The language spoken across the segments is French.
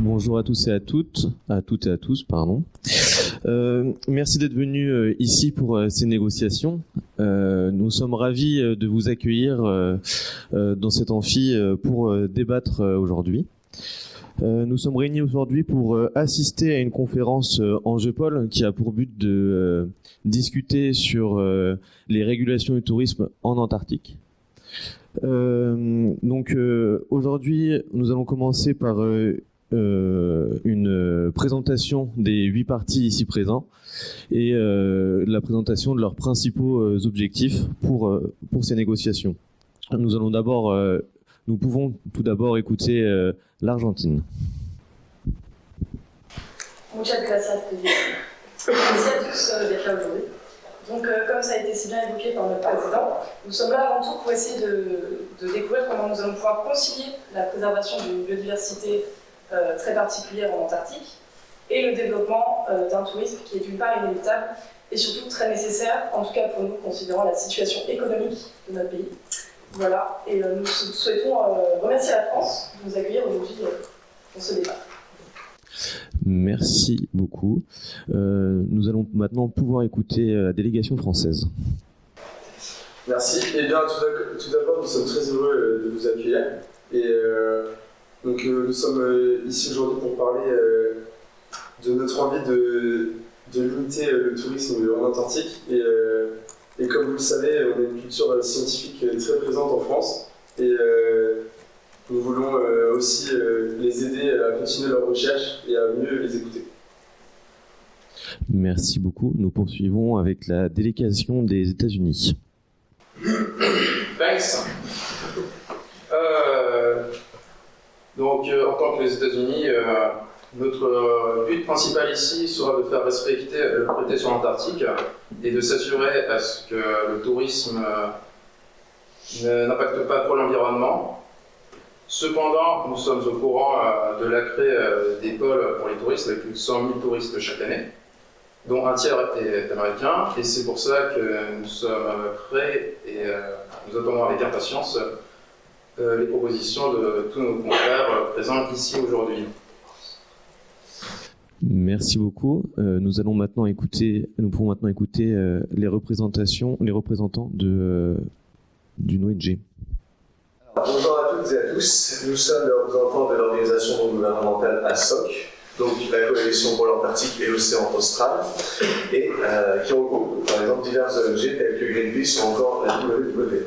Bonjour à tous et à toutes et à tous, pardon. Merci d'être venus ici pour ces négociations. Nous sommes ravis de vous accueillir dans cet amphi pour débattre aujourd'hui. Nous sommes réunis aujourd'hui pour assister à une conférence Engepol qui a pour but de discuter sur les régulations du tourisme en Antarctique. Aujourd'hui, nous allons commencer par une présentation des 8 parties ici présents et la présentation de leurs principaux objectifs pour ces négociations. Nous pouvons tout d'abord écouter l'Argentine. Muchas gracias, président. Merci à tous d'être là aujourd'hui. Donc, comme ça a été si bien évoqué par notre président, nous sommes là avant tout pour essayer de découvrir comment nous allons pouvoir concilier la préservation d'une biodiversité très particulière en Antarctique et le développement d'un tourisme qui est d'une part inéluctable et surtout très nécessaire, en tout cas pour nous, considérant la situation économique de notre pays. Voilà, et nous souhaitons remercier la France de nous accueillir aujourd'hui pour ce débat. Merci beaucoup. Nous allons maintenant pouvoir écouter la délégation française. Merci. Eh bien, tout d'abord, nous sommes très heureux de vous accueillir. Et nous sommes ici aujourd'hui pour parler de notre envie de limiter le tourisme en Antarctique. Et comme vous le savez, on a une culture scientifique très présente en France. Et nous voulons aussi les aider à continuer leurs recherches et à mieux les écouter. Merci beaucoup. Nous poursuivons avec la délégation des États-Unis. Thanks. En tant que les États-Unis, notre but principal ici sera de faire respecter le traité sur l'Antarctique et de s'assurer à ce que le tourisme n'impacte pas trop l'environnement. Cependant, nous sommes au courant de l'accès des pôles pour les touristes, avec plus de 100 000 touristes chaque année, dont un tiers est américain, et c'est pour ça que nous sommes prêts et nous attendons avec impatience les propositions de tous nos confrères présents ici aujourd'hui. Merci beaucoup. Nous pouvons maintenant écouter les représentants du NOEG. Bonjour à toutes et à tous. Nous sommes les représentants de l'organisation non gouvernementale ASOC, donc la Coalition pour l'Antarctique et l'Océan Austral, et qui regroupe par exemple divers ONG tels que Greenpeace ou encore la WWF.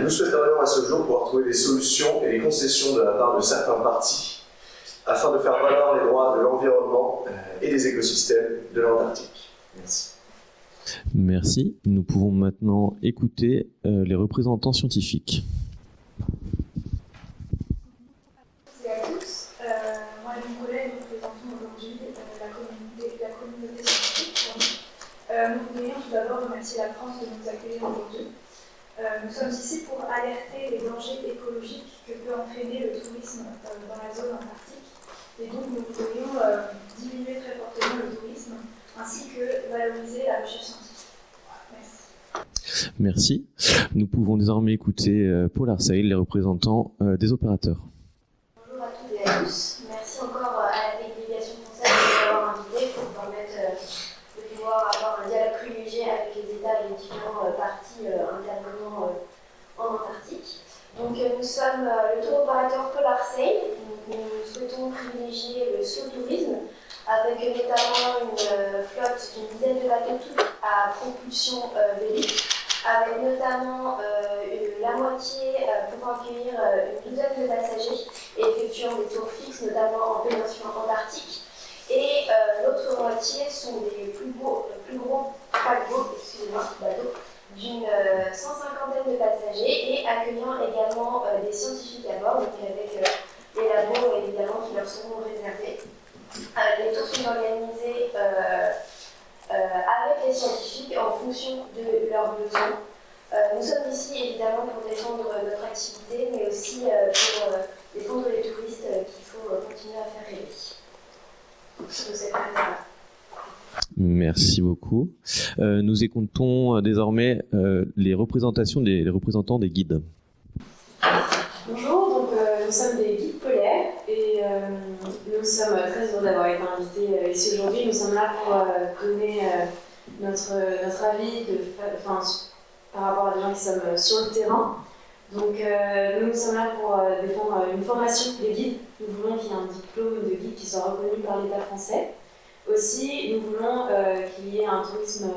Nous souhaiterions à ce jour pouvoir trouver des solutions et des concessions de la part de certains partis afin de faire valoir les droits de l'environnement et des écosystèmes de l'Antarctique. Merci. Merci. Nous pouvons maintenant écouter les représentants scientifiques. Bonjour à tous. Moi et mon collègue, nous présentons aujourd'hui la communauté scientifique. Nous voudrions tout d'abord remercier la France de nous accueillir aujourd'hui. Nous sommes ici pour alerter les dangers écologiques que peut entraîner le tourisme dans la zone antarctique. Et donc nous voudrions diminuer très fortement le tourisme ainsi que valoriser la recherche scientifique. Merci. Merci. Nous pouvons désormais écouter Paul Arseil, les représentants des opérateurs. Bonjour à toutes et à tous. Merci encore à la délégation française de nous avoir invités pour permettre de pouvoir avoir un dialogue privilégié avec les États et les différents partis intervenants en Antarctique. Donc nous sommes le tour opérateur Paul Arseil. Nous souhaitons privilégier le slow-tourisme avec notamment une flotte d'une dizaine de bateaux tous à propulsion vélique, avec notamment la moitié pouvant accueillir une douzaine de passagers et effectuant des tours fixes, notamment en péninsule antarctique. Et l'autre moitié sont des plus gros paquebots, bateaux, d'une 150aine de passagers et accueillant également des scientifiques à bord, donc avec les labos évidemment qui leur seront réservés. Les tours sont organisés avec les scientifiques en fonction de leurs besoins. Nous sommes ici évidemment pour défendre notre activité, mais aussi pour défendre les touristes qu'il faut continuer à faire rêver. Merci beaucoup. Nous écoutons désormais les représentants des guides. Bonjour, donc nous sommes des guides polaires et Nous sommes très heureux d'avoir été invités ici aujourd'hui. Nous sommes là pour donner notre avis par rapport à des gens qui sont sur le terrain. Donc nous sommes là pour défendre une formation des guides. Nous voulons qu'il y ait un diplôme de guide qui soit reconnu par l'État français. Aussi, nous voulons qu'il y ait un tourisme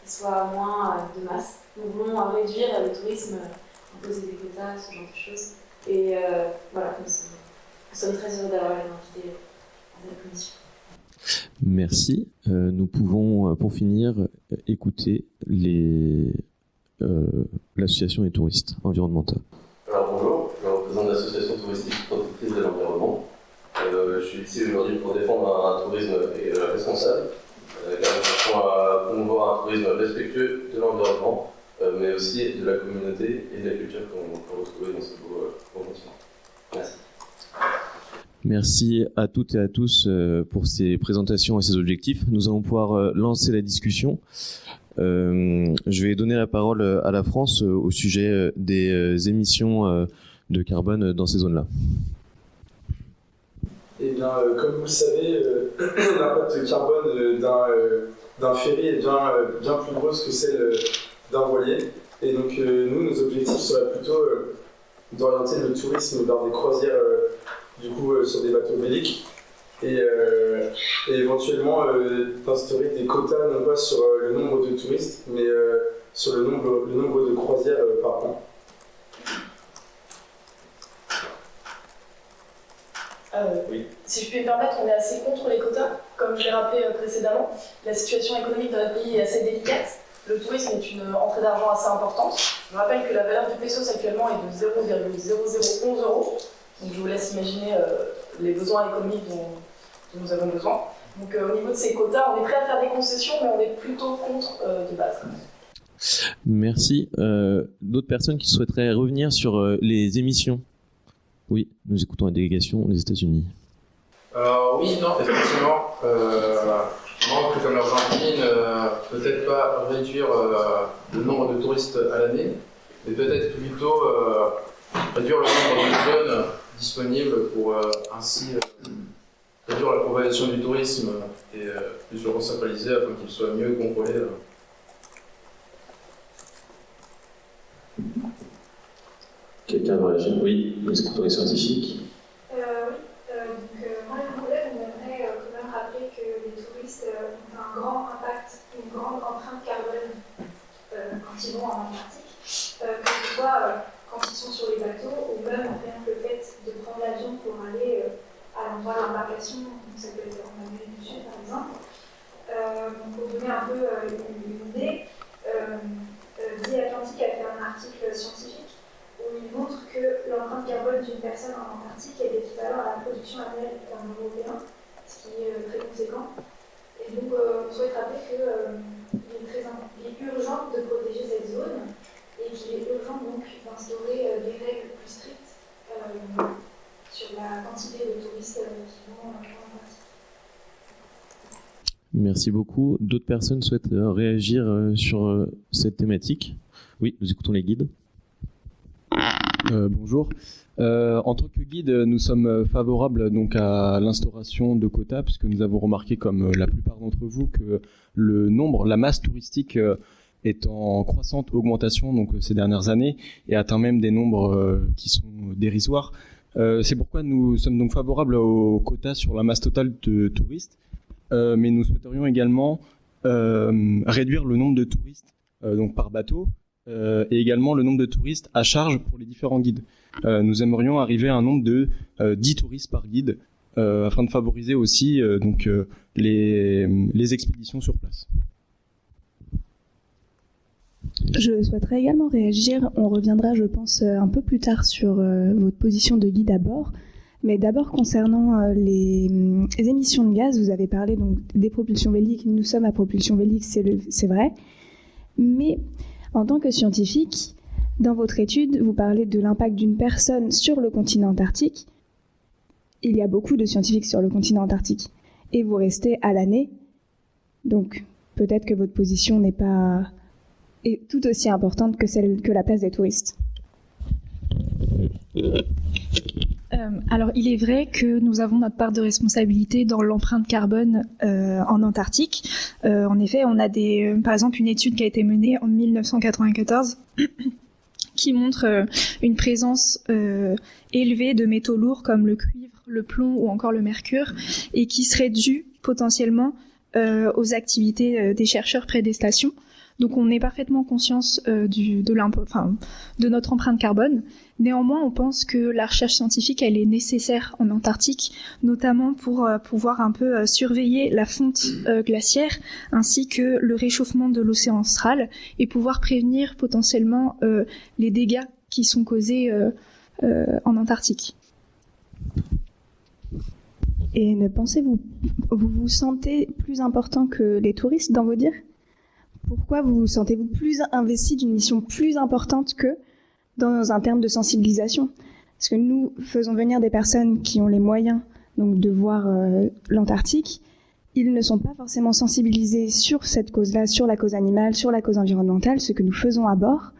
qui soit moins de masse. Nous voulons réduire le tourisme, imposer des quotas, ce genre de choses. Et voilà, nous sommes très heureux d'avoir été invités à cette commission. Merci. Nous pouvons, pour finir, écouter l'association des touristes environnementaux. Alors bonjour, je représente l'association touristique protectrice de l'environnement. Je suis ici aujourd'hui pour défendre un tourisme responsable, car nous cherchons à promouvoir un tourisme respectueux de l'environnement, mais aussi de la communauté et de la culture qu'on peut retrouver dans ce beau continent. Merci. Merci à toutes et à tous pour ces présentations et ces objectifs. Nous allons pouvoir lancer la discussion. Je vais donner la parole à la France au sujet des émissions de carbone dans ces zones-là. Eh bien, comme vous le savez, l'impact carbone d'un ferry est bien plus gros que celle d'un voilier. Et donc, nous, nos objectifs seraient plutôt d'orienter le tourisme vers des croisières sur des bateaux véliques et éventuellement d'instaurer des quotas non pas sur le nombre de touristes, mais sur le nombre de croisières par an. Oui. Si je puis me permettre, on est assez contre les quotas. Comme je l'ai rappelé précédemment, la situation économique de notre pays est assez délicate. Le tourisme est une entrée d'argent assez importante. Je rappelle que la valeur du pesos actuellement est de 0,0011 €. Donc je vous laisse imaginer les besoins économiques dont nous avons besoin. Donc au niveau de ces quotas, on est prêt à faire des concessions, mais on est plutôt contre de base. Merci. D'autres personnes qui souhaiteraient revenir sur les émissions? Oui, nous écoutons la délégation des États-Unis. Oui, non, effectivement. Moi, plus comme l'Argentine, peut-être pas réduire le nombre de touristes à l'année, mais peut-être plutôt réduire le nombre de zones disponibles pour ainsi réduire la propagation du tourisme et plus le recentraliser afin qu'il soit mieux contrôlé. Quelqu'un veut réagir? Oui, nous écoutons les scientifiques. Moi et mon collègue, on aimerait quand même rappeler que les touristes ont un grand impact, une grande empreinte carbone quand ils vont en Antarctique, que ce soit quand ils sont sur les bateaux ou même rien que le fait de prendre l'avion pour aller à l'endroit de l'embarcation, ça peut être en Amérique du Sud par exemple. Pour donner un peu une idée, The Atlantic a fait un article scientifique où il montre que l'empreinte carbone d'une personne en Antarctique est équivalent à la production annuelle d'un Européen, ce qui est très conséquent. Et donc, on souhaite rappeler qu'il est urgent de protéger cette zone et qu'il est urgent donc d'instaurer des règles plus strictes sur la quantité de touristes qui vont en Antarctique. Merci beaucoup. D'autres personnes souhaitent réagir sur cette thématique? Oui, nous écoutons les guides. Bonjour. En tant que guide, nous sommes favorables donc à l'instauration de quotas, puisque nous avons remarqué, comme la plupart d'entre vous, que la masse touristique est en croissante augmentation donc ces dernières années et atteint même des nombres qui sont dérisoires. C'est pourquoi nous sommes donc favorables aux quotas sur la masse totale de touristes, mais nous souhaiterions également réduire le nombre de touristes donc par bateau. Et également le nombre de touristes à charge pour les différents guides. Nous aimerions arriver à un nombre de 10 touristes par guide afin de favoriser aussi les expéditions sur place. Je souhaiterais également réagir. On reviendra, je pense, un peu plus tard sur votre position de guide à bord. Mais d'abord, concernant les émissions de gaz, vous avez parlé donc des propulsions véliques. Nous sommes à propulsion vélique, c'est vrai. Mais en tant que scientifique, dans votre étude, vous parlez de l'impact d'une personne sur le continent antarctique. Il y a beaucoup de scientifiques sur le continent antarctique. Et vous restez à l'année. Donc, peut-être que votre position n'est pas tout aussi importante que la place des touristes. Alors, il est vrai que nous avons notre part de responsabilité dans l'empreinte carbone en Antarctique. En effet, on a par exemple une étude qui a été menée en 1994 qui montre une présence élevée de métaux lourds comme le cuivre, le plomb ou encore le mercure, et qui serait due potentiellement aux activités des chercheurs près des stations. Donc on est parfaitement conscience de notre empreinte carbone. Néanmoins, on pense que la recherche scientifique, elle est nécessaire en Antarctique, notamment pour pouvoir un peu surveiller la fonte glaciaire, ainsi que le réchauffement de l'océan austral, et pouvoir prévenir potentiellement les dégâts qui sont causés en Antarctique. Et ne pensez-vous, vous sentez plus important que les touristes dans vos dires ? Pourquoi vous sentez-vous plus investi d'une mission plus importante que dans un terme de sensibilisation ? Parce que nous faisons venir des personnes qui ont les moyens donc, de voir l'Antarctique. Ils ne sont pas forcément sensibilisés sur cette cause-là, sur la cause animale, sur la cause environnementale, ce que nous faisons à bord.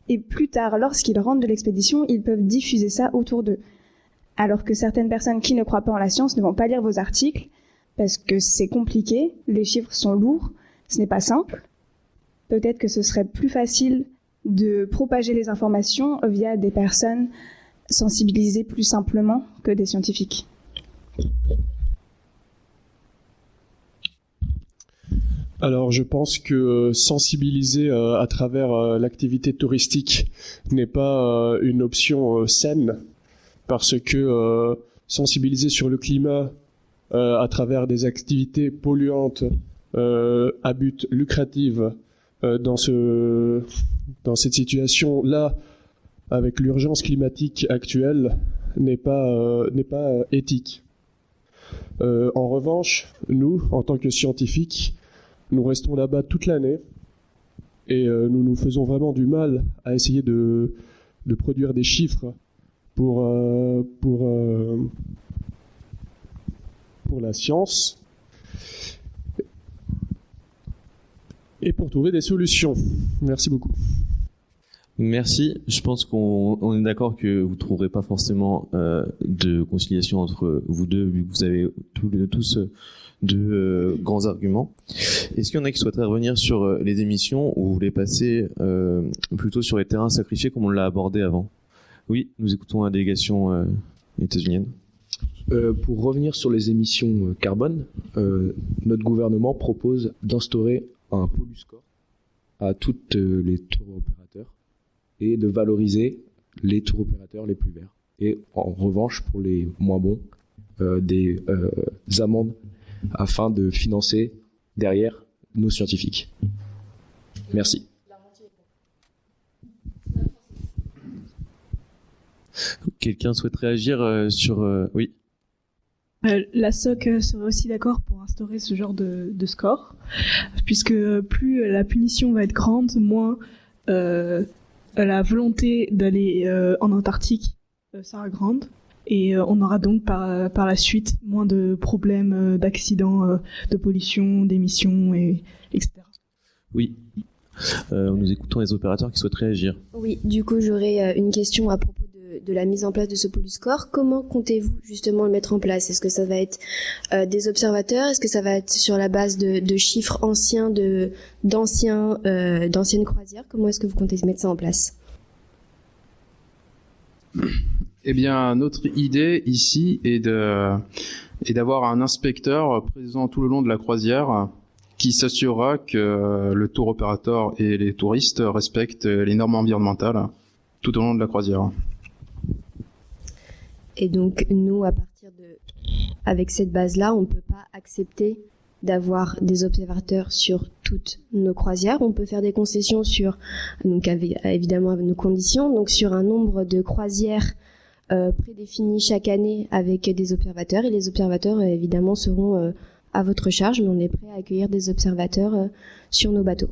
Et plus tard, lorsqu'ils rentrent de l'expédition, ils peuvent diffuser ça autour d'eux. Alors que certaines personnes qui ne croient pas en la science ne vont pas lire vos articles parce que c'est compliqué, les chiffres sont lourds, ce n'est pas simple. Peut-être que ce serait plus facile de propager les informations via des personnes sensibilisées plus simplement que des scientifiques. Alors je pense que sensibiliser à travers l'activité touristique n'est pas une option saine, parce que sensibiliser sur le climat à travers des activités polluantes à but lucratif dans cette situation-là, avec l'urgence climatique actuelle, n'est pas éthique. En revanche, nous, en tant que scientifiques, nous restons là-bas toute l'année et nous nous faisons vraiment du mal à essayer de produire des chiffres pour la science et pour trouver des solutions. Merci beaucoup. Merci. Je pense qu'on est d'accord que vous ne trouverez pas forcément de conciliation entre vous deux, vu que vous avez tous de grands arguments. Est-ce qu'il y en a qui souhaiteraient revenir sur les émissions ou vous voulez passer plutôt sur les terrains sacrifiés comme on l'a abordé avant ? Oui, nous écoutons la délégation états-unienne. Pour revenir sur les émissions carbone, notre gouvernement propose d'instaurer un polluscore à tous les tours opérateurs et de valoriser les tours opérateurs les plus verts. Et en revanche, pour les moins bons, des amendes afin de financer derrière nos scientifiques. Merci. Quelqu'un souhaite réagir sur... Oui. La SOC serait aussi d'accord pour instaurer ce genre de score, puisque plus la punition va être grande, moins la volonté d'aller en Antarctique sera grande, et on aura donc par la suite moins de problèmes d'accidents, de pollution, d'émissions, etc. Oui. Nous écoutons les opérateurs qui souhaitent réagir. Oui, du coup j'aurais une question à propos de la mise en place de ce polluscore. Comment comptez-vous justement le mettre en place ? Est-ce que ça va être des observateurs ? Est-ce que ça va être sur la base de chiffres anciens, d'anciennes croisières ? Comment est-ce que vous comptez mettre ça en place ? Eh bien, notre idée ici est d'avoir un inspecteur présent tout le long de la croisière qui s'assurera que le tour opérateur et les touristes respectent les normes environnementales tout au long de la croisière. Et donc, nous, avec cette base-là, on ne peut pas accepter d'avoir des observateurs sur toutes nos croisières. On peut faire des concessions évidemment avec nos conditions, donc sur un nombre de croisières prédéfinies chaque année avec des observateurs. Et les observateurs, évidemment, seront à votre charge, mais on est prêt à accueillir des observateurs sur nos bateaux.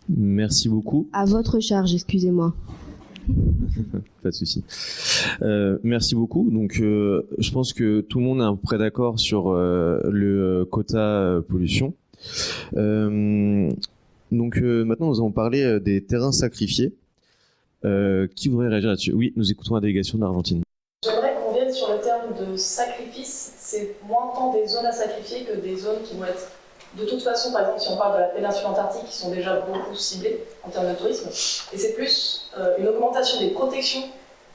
Merci beaucoup. À votre charge, excusez-moi. Pas de souci. Merci beaucoup. Donc, je pense que tout le monde est à peu près d'accord sur le quota pollution. Donc, maintenant, nous allons parler des terrains sacrifiés. Qui voudrait réagir là-dessus? Oui, nous écoutons la délégation de l'Argentine. J'aimerais qu'on vienne sur le terme de sacrifice. C'est moins tant des zones à sacrifier que des zones qui vont être, de toute façon, par exemple, si on parle de la péninsule antarctique, qui sont déjà beaucoup ciblées en termes de tourisme, et c'est plus une augmentation des protections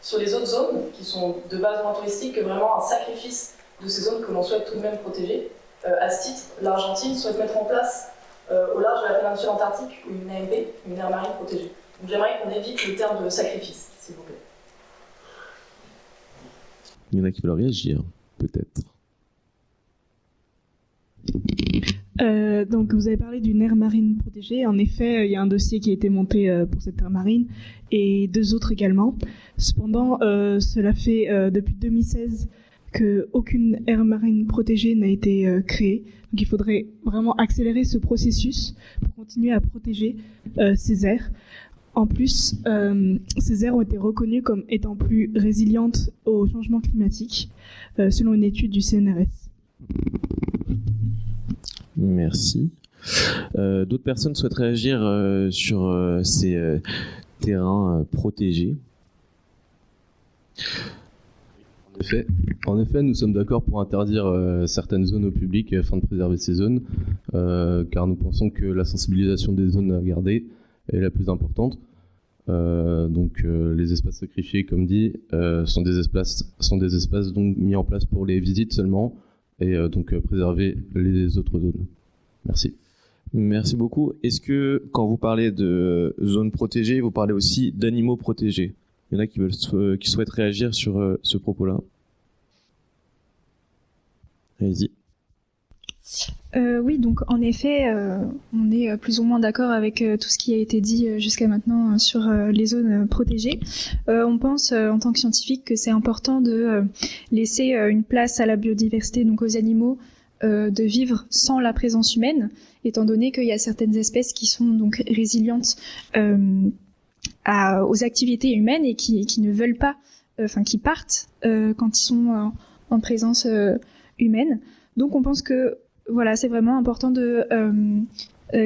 sur les autres zones, qui sont de base moins touristiques, que vraiment un sacrifice de ces zones que l'on souhaite tout de même protéger. À ce titre, l'Argentine souhaite mettre en place, au large de la péninsule antarctique, une AMP, une aire marine protégée. Donc j'aimerais qu'on évite le terme de sacrifice, s'il vous plaît. Il y en a qui veulent réagir, peut-être. Donc vous avez parlé d'une aire marine protégée. En effet, il y a un dossier qui a été monté pour cette aire marine et 2 autres également. Cependant, cela fait depuis 2016 qu'aucune aire marine protégée n'a été créée. Donc il faudrait vraiment accélérer ce processus pour continuer à protéger ces aires. En plus, ces aires ont été reconnues comme étant plus résilientes au changement climatique, selon une étude du CNRS. Merci. D'autres personnes souhaitent réagir sur ces terrains protégés? En effet, nous sommes d'accord pour interdire certaines zones au public afin de préserver ces zones, car nous pensons que la sensibilisation des zones à garder est la plus importante. Donc les espaces sacrifiés, comme dit, sont des espaces donc mis en place pour les visites seulement, et donc préserver les autres zones. Merci. Merci beaucoup. Est-ce que quand vous parlez de zones protégées, vous parlez aussi d'animaux protégés? Il y en a qui souhaitent réagir sur ce propos-là. Allez-y. Oui, donc en effet, on est plus ou moins d'accord avec tout ce qui a été dit jusqu'à maintenant sur les zones protégées. On pense en tant que scientifique que c'est important de laisser une place à la biodiversité, donc aux animaux, de vivre sans la présence humaine, étant donné qu'il y a certaines espèces qui sont donc résilientes aux activités humaines et qui ne veulent pas, qui partent quand ils sont en présence humaine. Donc on pense que voilà, c'est vraiment important de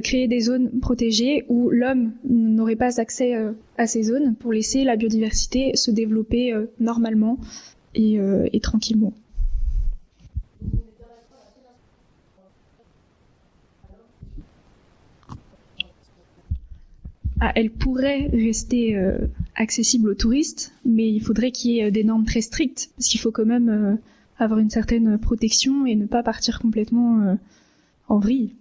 créer des zones protégées où l'homme n'aurait pas accès à ces zones pour laisser la biodiversité se développer normalement et tranquillement. Elle pourrait rester accessible aux touristes, mais il faudrait qu'il y ait des normes très strictes, parce qu'il faut quand même avoir une certaine protection et ne pas partir complètement en vrille.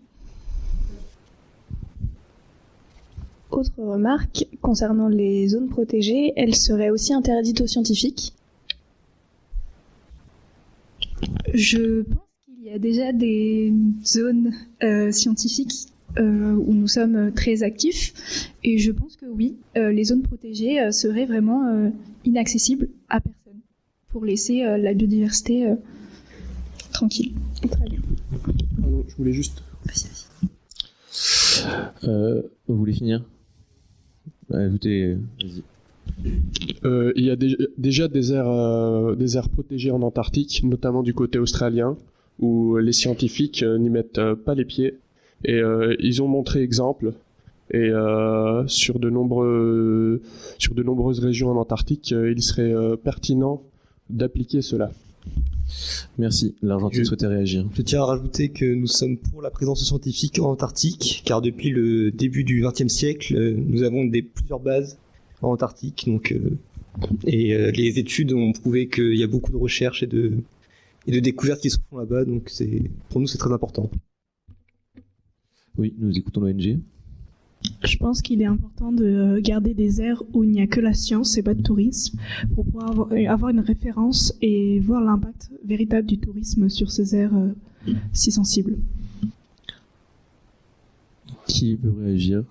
Autre remarque, concernant les zones protégées, elles seraient aussi interdites aux scientifiques? Je pense qu'il y a déjà des zones scientifiques où nous sommes très actifs, et je pense que oui, les zones protégées seraient vraiment inaccessibles à personne, pour laisser la biodiversité tranquille. Très bien. Pardon, je voulais juste... Vous voulez finir? Écoutez, vas-y. Il y a déjà des aires protégées en Antarctique, notamment du côté australien, où les scientifiques n'y mettent pas les pieds. Et ils ont montré exemple. Et sur de nombreuses régions en Antarctique, il serait pertinent d'appliquer cela. Merci. L'Argentine souhaitait réagir. Je tiens à rajouter que nous sommes pour la présence scientifique en Antarctique, car depuis le début du XXe siècle, nous avons plusieurs bases en Antarctique. Et les études ont prouvé qu'il y a beaucoup de recherches et de découvertes qui se font là-bas. Donc pour nous, c'est très important. Oui, nous écoutons l'ONG. Je pense qu'il est important de garder des aires où il n'y a que la science et pas de tourisme, pour pouvoir avoir une référence et voir l'impact véritable du tourisme sur ces aires si sensibles. Qui veut réagir?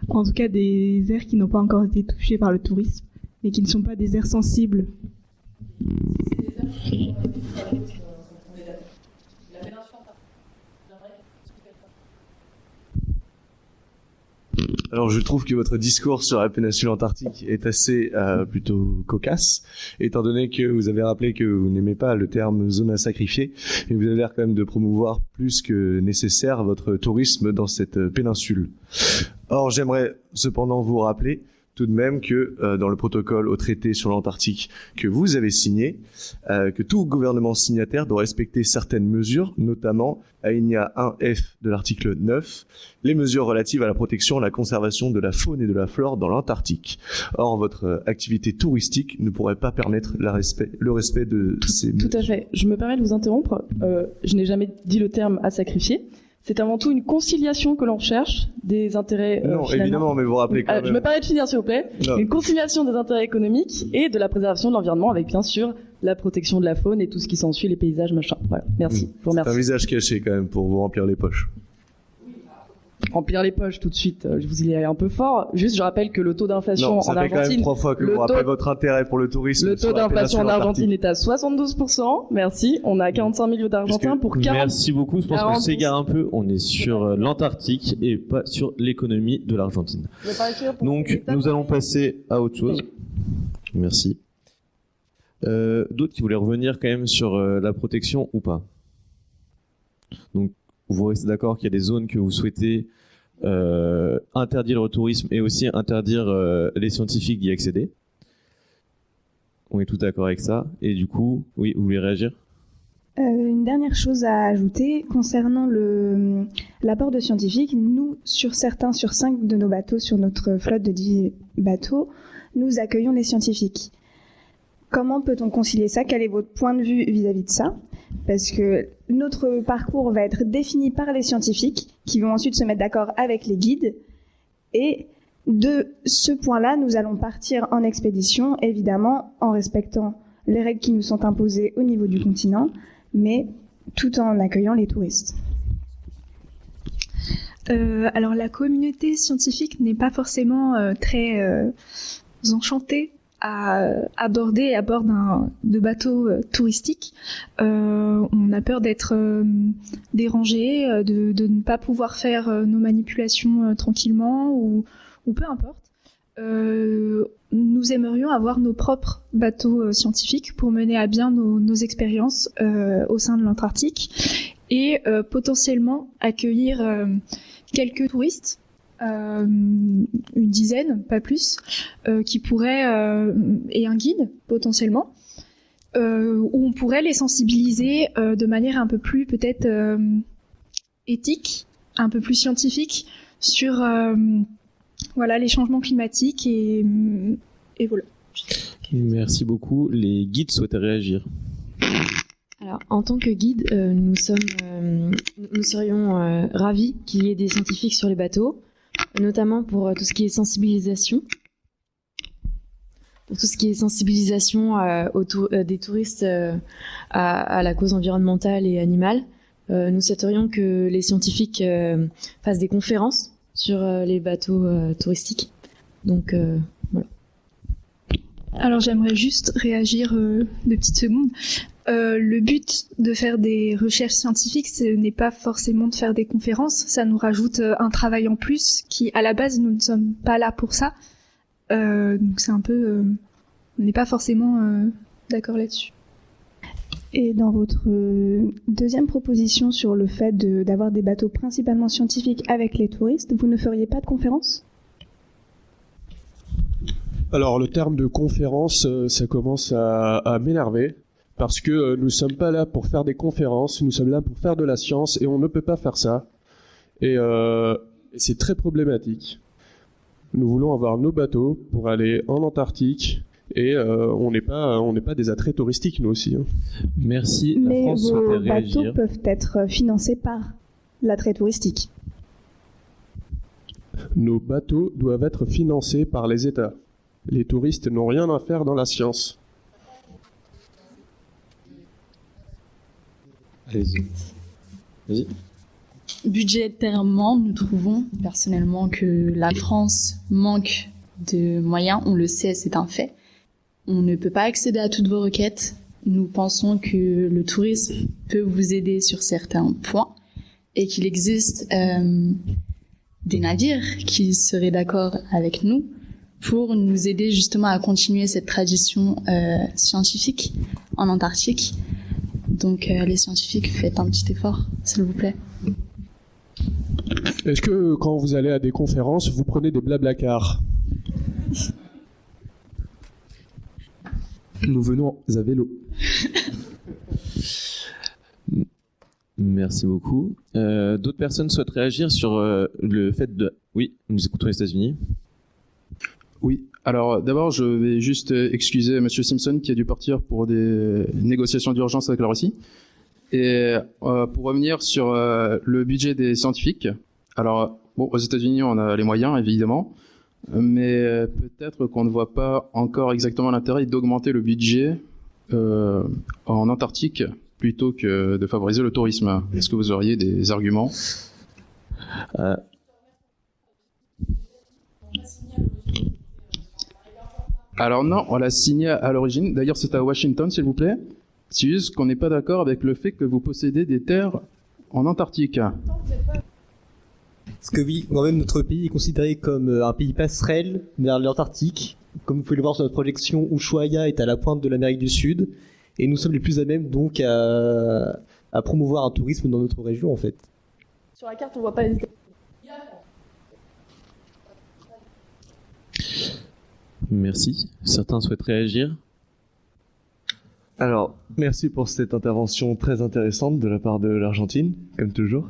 En tout cas, des aires qui n'ont pas encore été touchées par le tourisme, mais qui ne sont pas des aires sensibles. Alors je trouve que votre discours sur la péninsule antarctique est assez plutôt cocasse, étant donné que vous avez rappelé que vous n'aimez pas le terme zone à sacrifier, et vous avez l'air quand même de promouvoir plus que nécessaire votre tourisme dans cette péninsule. Or j'aimerais cependant vous rappeler tout de même que dans le protocole au traité sur l'Antarctique que vous avez signé, que tout gouvernement signataire doit respecter certaines mesures, notamment alinéa 1F de l'article 9, les mesures relatives à la protection et à la conservation de la faune et de la flore dans l'Antarctique. Or, votre activité touristique ne pourrait pas permettre le respect de ces mesures. Tout à fait. Je me permets de vous interrompre. Je n'ai jamais dit le terme à sacrifier. C'est avant tout une conciliation que l'on cherche des intérêts. Non, évidemment, mais vous rappelez quand même. Je me permets de finir, s'il vous plaît. Non. Une conciliation des intérêts économiques et de la préservation de l'environnement, avec bien sûr la protection de la faune et tout ce qui s'ensuit, les paysages, machin. Voilà. Merci. Je vous remercie. C'est un visage caché quand même pour vous remplir les poches. Remplir les poches tout de suite, je vous y allez un peu fort. Juste, je rappelle que le taux d'inflation en ça fait Argentine. quand même 3 fois que vous rappelez votre intérêt pour le tourisme. Le taux d'inflation en Argentine est à 72%. Merci. On a 45 millions d'Argentins pour 40. Merci beaucoup. Je pense qu'on s'égare un peu. On est sur l'Antarctique et pas sur l'économie de l'Argentine. Donc, nous allons passer à autre chose. Merci. D'autres qui voulaient revenir quand même sur la protection ou pas. Donc, vous restez d'accord qu'il y a des zones que vous souhaitez interdire le tourisme et aussi interdire les scientifiques d'y accéder. On est tout d'accord avec ça. Et du coup, oui, vous voulez réagir ? Une dernière chose à ajouter concernant l'apport de scientifiques. Nous, sur 5 de nos bateaux, sur notre flotte de 10 bateaux, nous accueillons des scientifiques. Comment peut-on concilier ça ? Quel est votre point de vue vis-à-vis de ça ? Parce que notre parcours va être défini par les scientifiques qui vont ensuite se mettre d'accord avec les guides. Et de ce point-là, nous allons partir en expédition, évidemment en respectant les règles qui nous sont imposées au niveau du continent, mais tout en accueillant les touristes. Alors la communauté scientifique n'est pas forcément très enchantée à aborder à bord de bateaux touristiques. On a peur d'être dérangé, de ne pas pouvoir faire nos manipulations tranquillement ou peu importe. Nous aimerions avoir nos propres bateaux scientifiques pour mener à bien nos expériences au sein de l'Antarctique et potentiellement accueillir quelques touristes, une dizaine, pas plus, qui pourraient, et un guide potentiellement, où on pourrait les sensibiliser de manière un peu plus peut-être éthique, un peu plus scientifique sur voilà, les changements climatiques et voilà. Merci beaucoup. Les guides souhaitaient réagir. Alors, en tant que guide, nous serions ravis qu'il y ait des scientifiques sur les bateaux, notamment pour tout ce qui est sensibilisation. Pour tout ce qui est sensibilisation des touristes à la cause environnementale et animale. Nous souhaiterions que les scientifiques fassent des conférences sur les bateaux touristiques. Donc, voilà. Alors j'aimerais juste réagir 2 petites secondes. Le but de faire des recherches scientifiques, ce n'est pas forcément de faire des conférences, ça nous rajoute un travail en plus qui, à la base, nous ne sommes pas là pour ça. Donc c'est un peu... on n'est pas forcément d'accord là-dessus. Et dans votre deuxième proposition sur le fait d'avoir des bateaux principalement scientifiques avec les touristes, vous ne feriez pas de conférences ? Alors le terme de conférence, ça commence à m'énerver, parce que nous ne sommes pas là pour faire des conférences, nous sommes là pour faire de la science, et on ne peut pas faire ça. Et c'est très problématique. Nous voulons avoir nos bateaux pour aller en Antarctique, et on n'est pas des attraits touristiques, nous aussi. Hein. Merci. Mais vos bateaux peuvent être financés par l'attrait touristique. Nos bateaux doivent être financés par les États. Les touristes n'ont rien à faire dans la science. Allez-y. Vas-y. Budgétairement, nous trouvons personnellement que la France manque de moyens. On le sait, c'est un fait. On ne peut pas accéder à toutes vos requêtes. Nous pensons que le tourisme peut vous aider sur certains points et qu'il existe des navires qui seraient d'accord avec nous pour nous aider justement à continuer cette tradition scientifique en Antarctique. Donc les scientifiques, faites un petit effort, s'il vous plaît. Est-ce que quand vous allez à des conférences, vous prenez des blablacars? Nous venons à vélo. Merci beaucoup. D'autres personnes souhaitent réagir sur le fait de... Oui, nous écoutons les États-Unis. Oui, alors d'abord je vais juste excuser Monsieur Simpson qui a dû partir pour des négociations d'urgence avec la Russie. Et pour revenir sur le budget des scientifiques, alors bon, aux États-Unis on a les moyens évidemment, mais peut-être qu'on ne voit pas encore exactement l'intérêt d'augmenter le budget en Antarctique plutôt que de favoriser le tourisme. Est-ce que vous auriez des arguments? Alors non, on l'a signé à l'origine. D'ailleurs, c'est à Washington, s'il vous plaît. C'est juste qu'on n'est pas d'accord avec le fait que vous possédez des terres en Antarctique. Parce que oui, quand même, notre pays est considéré comme un pays passerelle vers l'Antarctique. Comme vous pouvez le voir sur notre projection, Ushuaia est à la pointe de l'Amérique du Sud. Et nous sommes les plus à même donc à promouvoir un tourisme dans notre région, en fait. Sur la carte, on voit pas les... Merci. Certains souhaitent réagir? Alors, merci pour cette intervention très intéressante de la part de l'Argentine, comme toujours.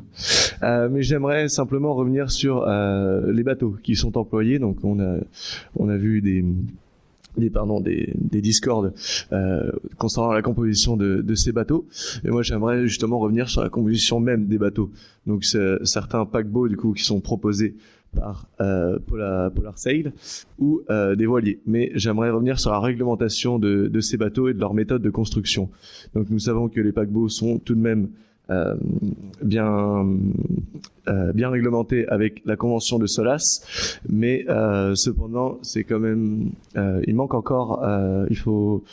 Mais j'aimerais simplement revenir sur les bateaux qui sont employés. Donc, on a vu des discords concernant la composition de ces bateaux. Et moi, j'aimerais justement revenir sur la composition même des bateaux. Donc, certains paquebots, du coup, qui sont proposés par Polar Sail ou des voiliers. Mais j'aimerais revenir sur la réglementation de ces bateaux et de leur méthode de construction. Donc, nous savons que les paquebots sont tout de même bien réglementés avec la convention de SOLAS, mais cependant c'est quand même il manque encore il faut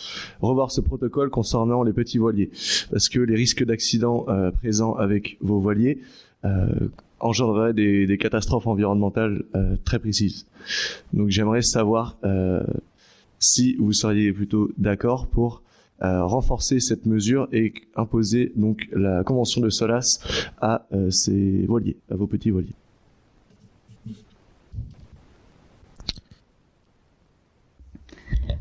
revoir ce protocole concernant les petits voiliers, parce que les risques d'accident présents avec vos voiliers engendreraient des catastrophes environnementales très précises. Donc j'aimerais savoir si vous seriez plutôt d'accord pour renforcer cette mesure et imposer donc la convention de SOLAS à ces voiliers, à vos petits voiliers.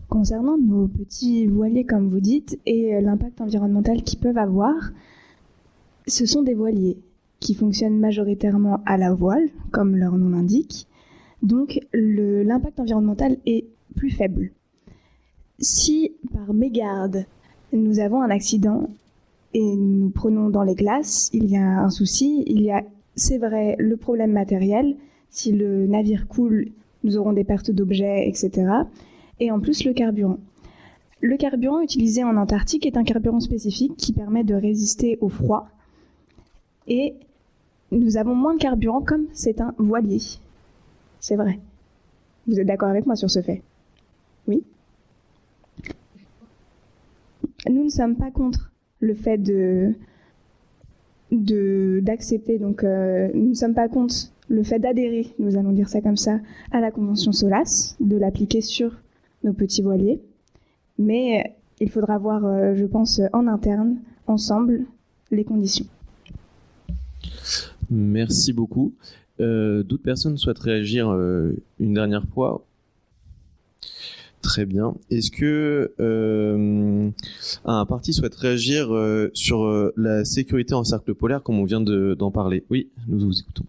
Concernant nos petits voiliers, comme vous dites, et l'impact environnemental qu'ils peuvent avoir, ce sont des voiliers qui fonctionnent majoritairement à la voile, comme leur nom l'indique. Donc l'impact environnemental est plus faible. Si par mégarde nous avons un accident et nous prenons dans les glaces, il y a un souci, c'est vrai, le problème matériel. Si le navire coule, nous aurons des pertes d'objets, etc. Et en plus le carburant. Le carburant utilisé en Antarctique est un carburant spécifique qui permet de résister au froid. Et nous avons moins de carburant comme c'est un voilier. C'est vrai. Vous êtes d'accord avec moi sur ce fait? Oui? Nous ne sommes pas contre le fait d'accepter, donc nous ne sommes pas contre le fait d'adhérer, nous allons dire ça comme ça, à la convention SOLAS, de l'appliquer sur nos petits voiliers. Mais il faudra voir, je pense, en interne, ensemble, les conditions. Merci beaucoup. D'autres personnes souhaitent réagir une dernière fois? Très bien. Est-ce que un parti souhaite réagir sur la sécurité en cercle polaire, comme on vient d'en parler? Oui, nous vous écoutons.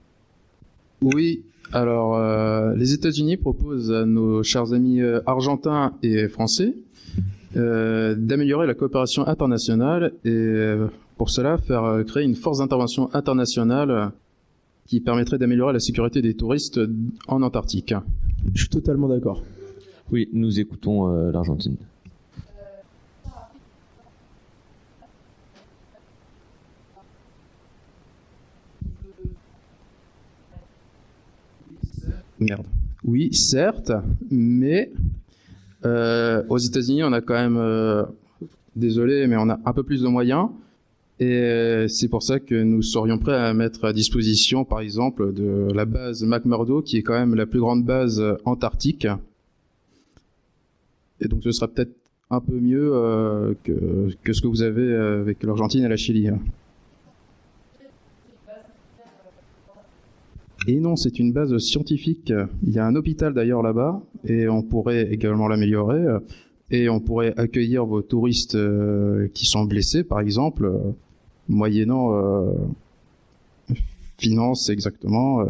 Oui, alors les États-Unis proposent à nos chers amis argentins et français d'améliorer la coopération internationale et pour cela faire créer une force d'intervention internationale qui permettrait d'améliorer la sécurité des touristes en Antarctique. Je suis totalement d'accord. Oui, nous écoutons l'Argentine. Merde. Oui, certes, mais aux États-Unis, on a quand même, désolé, mais on a un peu plus de moyens Et c'est pour ça que nous serions prêts à mettre à disposition, par exemple, de la base McMurdo, qui est quand même la plus grande base antarctique. Et donc ce sera peut-être un peu mieux que ce que vous avez avec l'Argentine et la Chili. Et non, c'est une base scientifique. Il y a un hôpital d'ailleurs là-bas, et on pourrait également l'améliorer. Et on pourrait accueillir vos touristes qui sont blessés, par exemple, moyennant finances exactement.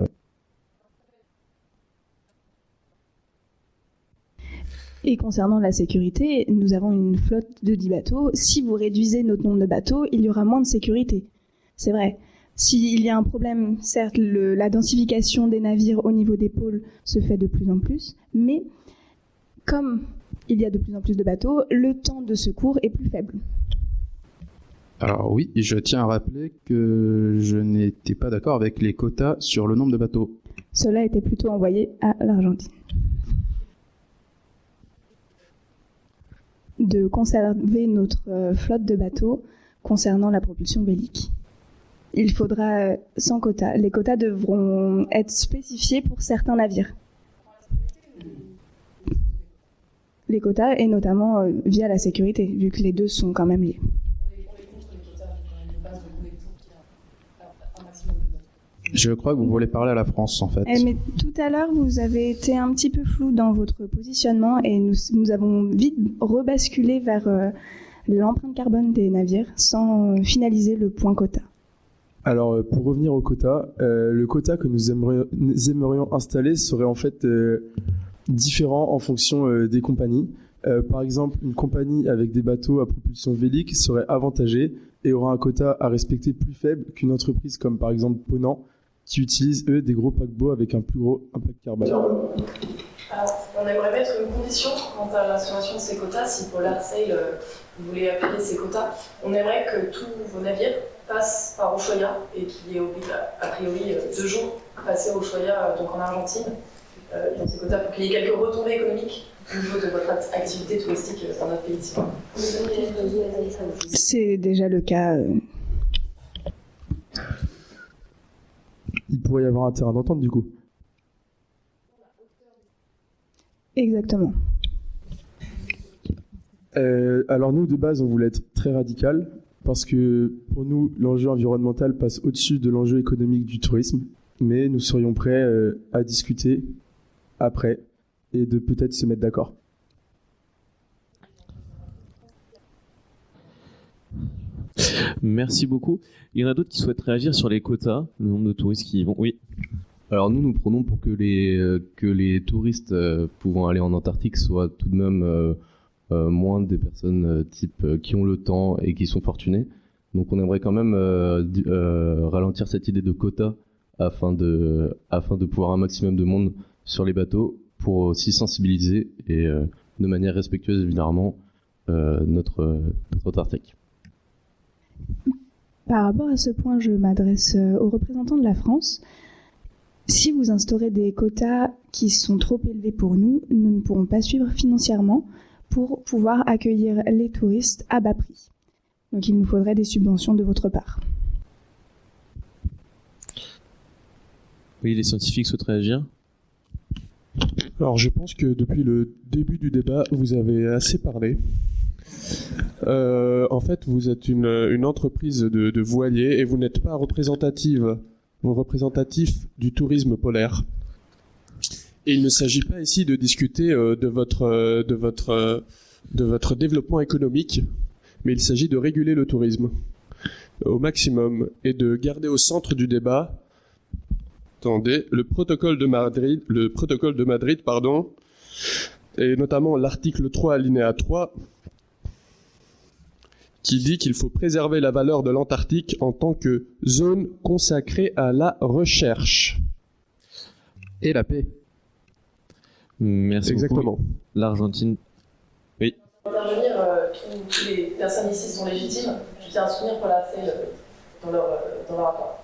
Et concernant la sécurité, nous avons une flotte de 10 bateaux. Si vous réduisez notre nombre de bateaux, il y aura moins de sécurité. C'est vrai. S'il y a un problème, certes, la densification des navires au niveau des pôles se fait de plus en plus, mais comme il y a de plus en plus de bateaux, le temps de secours est plus faible. Alors oui, je tiens à rappeler que je n'étais pas d'accord avec les quotas sur le nombre de bateaux. Cela était plutôt envoyé à l'Argentine. De conserver notre flotte de bateaux concernant la propulsion bélique. Il faudra sans quotas. Les quotas devront être spécifiés pour certains navires. Les quotas, et notamment via la sécurité, vu que les deux sont quand même liés. Je crois que vous voulez parler à la France, en fait. Mais tout à l'heure, vous avez été un petit peu flou dans votre positionnement et nous avons vite rebasculé vers l'empreinte carbone des navires sans finaliser le point quota. Alors, pour revenir au quota, le quota que nous aimerions installer serait en fait différent en fonction des compagnies. Par exemple, une compagnie avec des bateaux à propulsion vélique serait avantagée et aura un quota à respecter plus faible qu'une entreprise comme par exemple Ponant, qui utilise, eux, des gros paquebots avec un plus gros impact carbone. Alors, on aimerait mettre une condition quant à l'instauration de ces quotas. Si Polar Sail voulait appliquer ces quotas, on aimerait que tous vos navires passent par Ushuaia et qu'il y ait a priori 2 jours passés à Ushuaia, donc en Argentine, dans ces quotas, pour qu'il y ait quelques retombées économiques au niveau de votre activité touristique dans notre pays. C'est déjà le cas. Il pourrait y avoir un terrain d'entente du coup. Exactement. Alors nous, de base, on voulait être très radical parce que pour nous, l'enjeu environnemental passe au-dessus de l'enjeu économique du tourisme, mais nous serions prêts à discuter après et de peut-être se mettre d'accord. Merci beaucoup. Il y en a d'autres qui souhaitent réagir sur les quotas, le nombre de touristes qui y vont. Oui. Alors nous prenons pour que les touristes pouvant aller en Antarctique soient tout de même moins des personnes type qui ont le temps et qui sont fortunées. Donc on aimerait quand même ralentir cette idée de quotas afin de pouvoir un maximum de monde sur les bateaux pour aussi sensibiliser et de manière respectueuse évidemment notre Antarctique. Par rapport à ce point, je m'adresse aux représentants de la France. Si vous instaurez des quotas qui sont trop élevés pour nous, nous ne pourrons pas suivre financièrement pour pouvoir accueillir les touristes à bas prix. Donc il nous faudrait des subventions de votre part. Oui, les scientifiques souhaitent réagir. Alors je pense que depuis le début du débat, vous avez assez parlé. En fait, vous êtes une entreprise de voiliers et vous n'êtes pas représentatif du tourisme polaire. Et il ne s'agit pas ici de discuter de votre développement économique, mais il s'agit de réguler le tourisme au maximum et de garder au centre du débat, le protocole de Madrid, et notamment l'article 3 alinéa 3 qui dit qu'il faut préserver la valeur de l'Antarctique en tant que zone consacrée à la recherche et la paix. Merci Exactement. beaucoup. L'Argentine. Oui. Pour intervenir, toutes les personnes ici sont légitimes. Je tiens à soutenir Polar Sail dans leur rapport.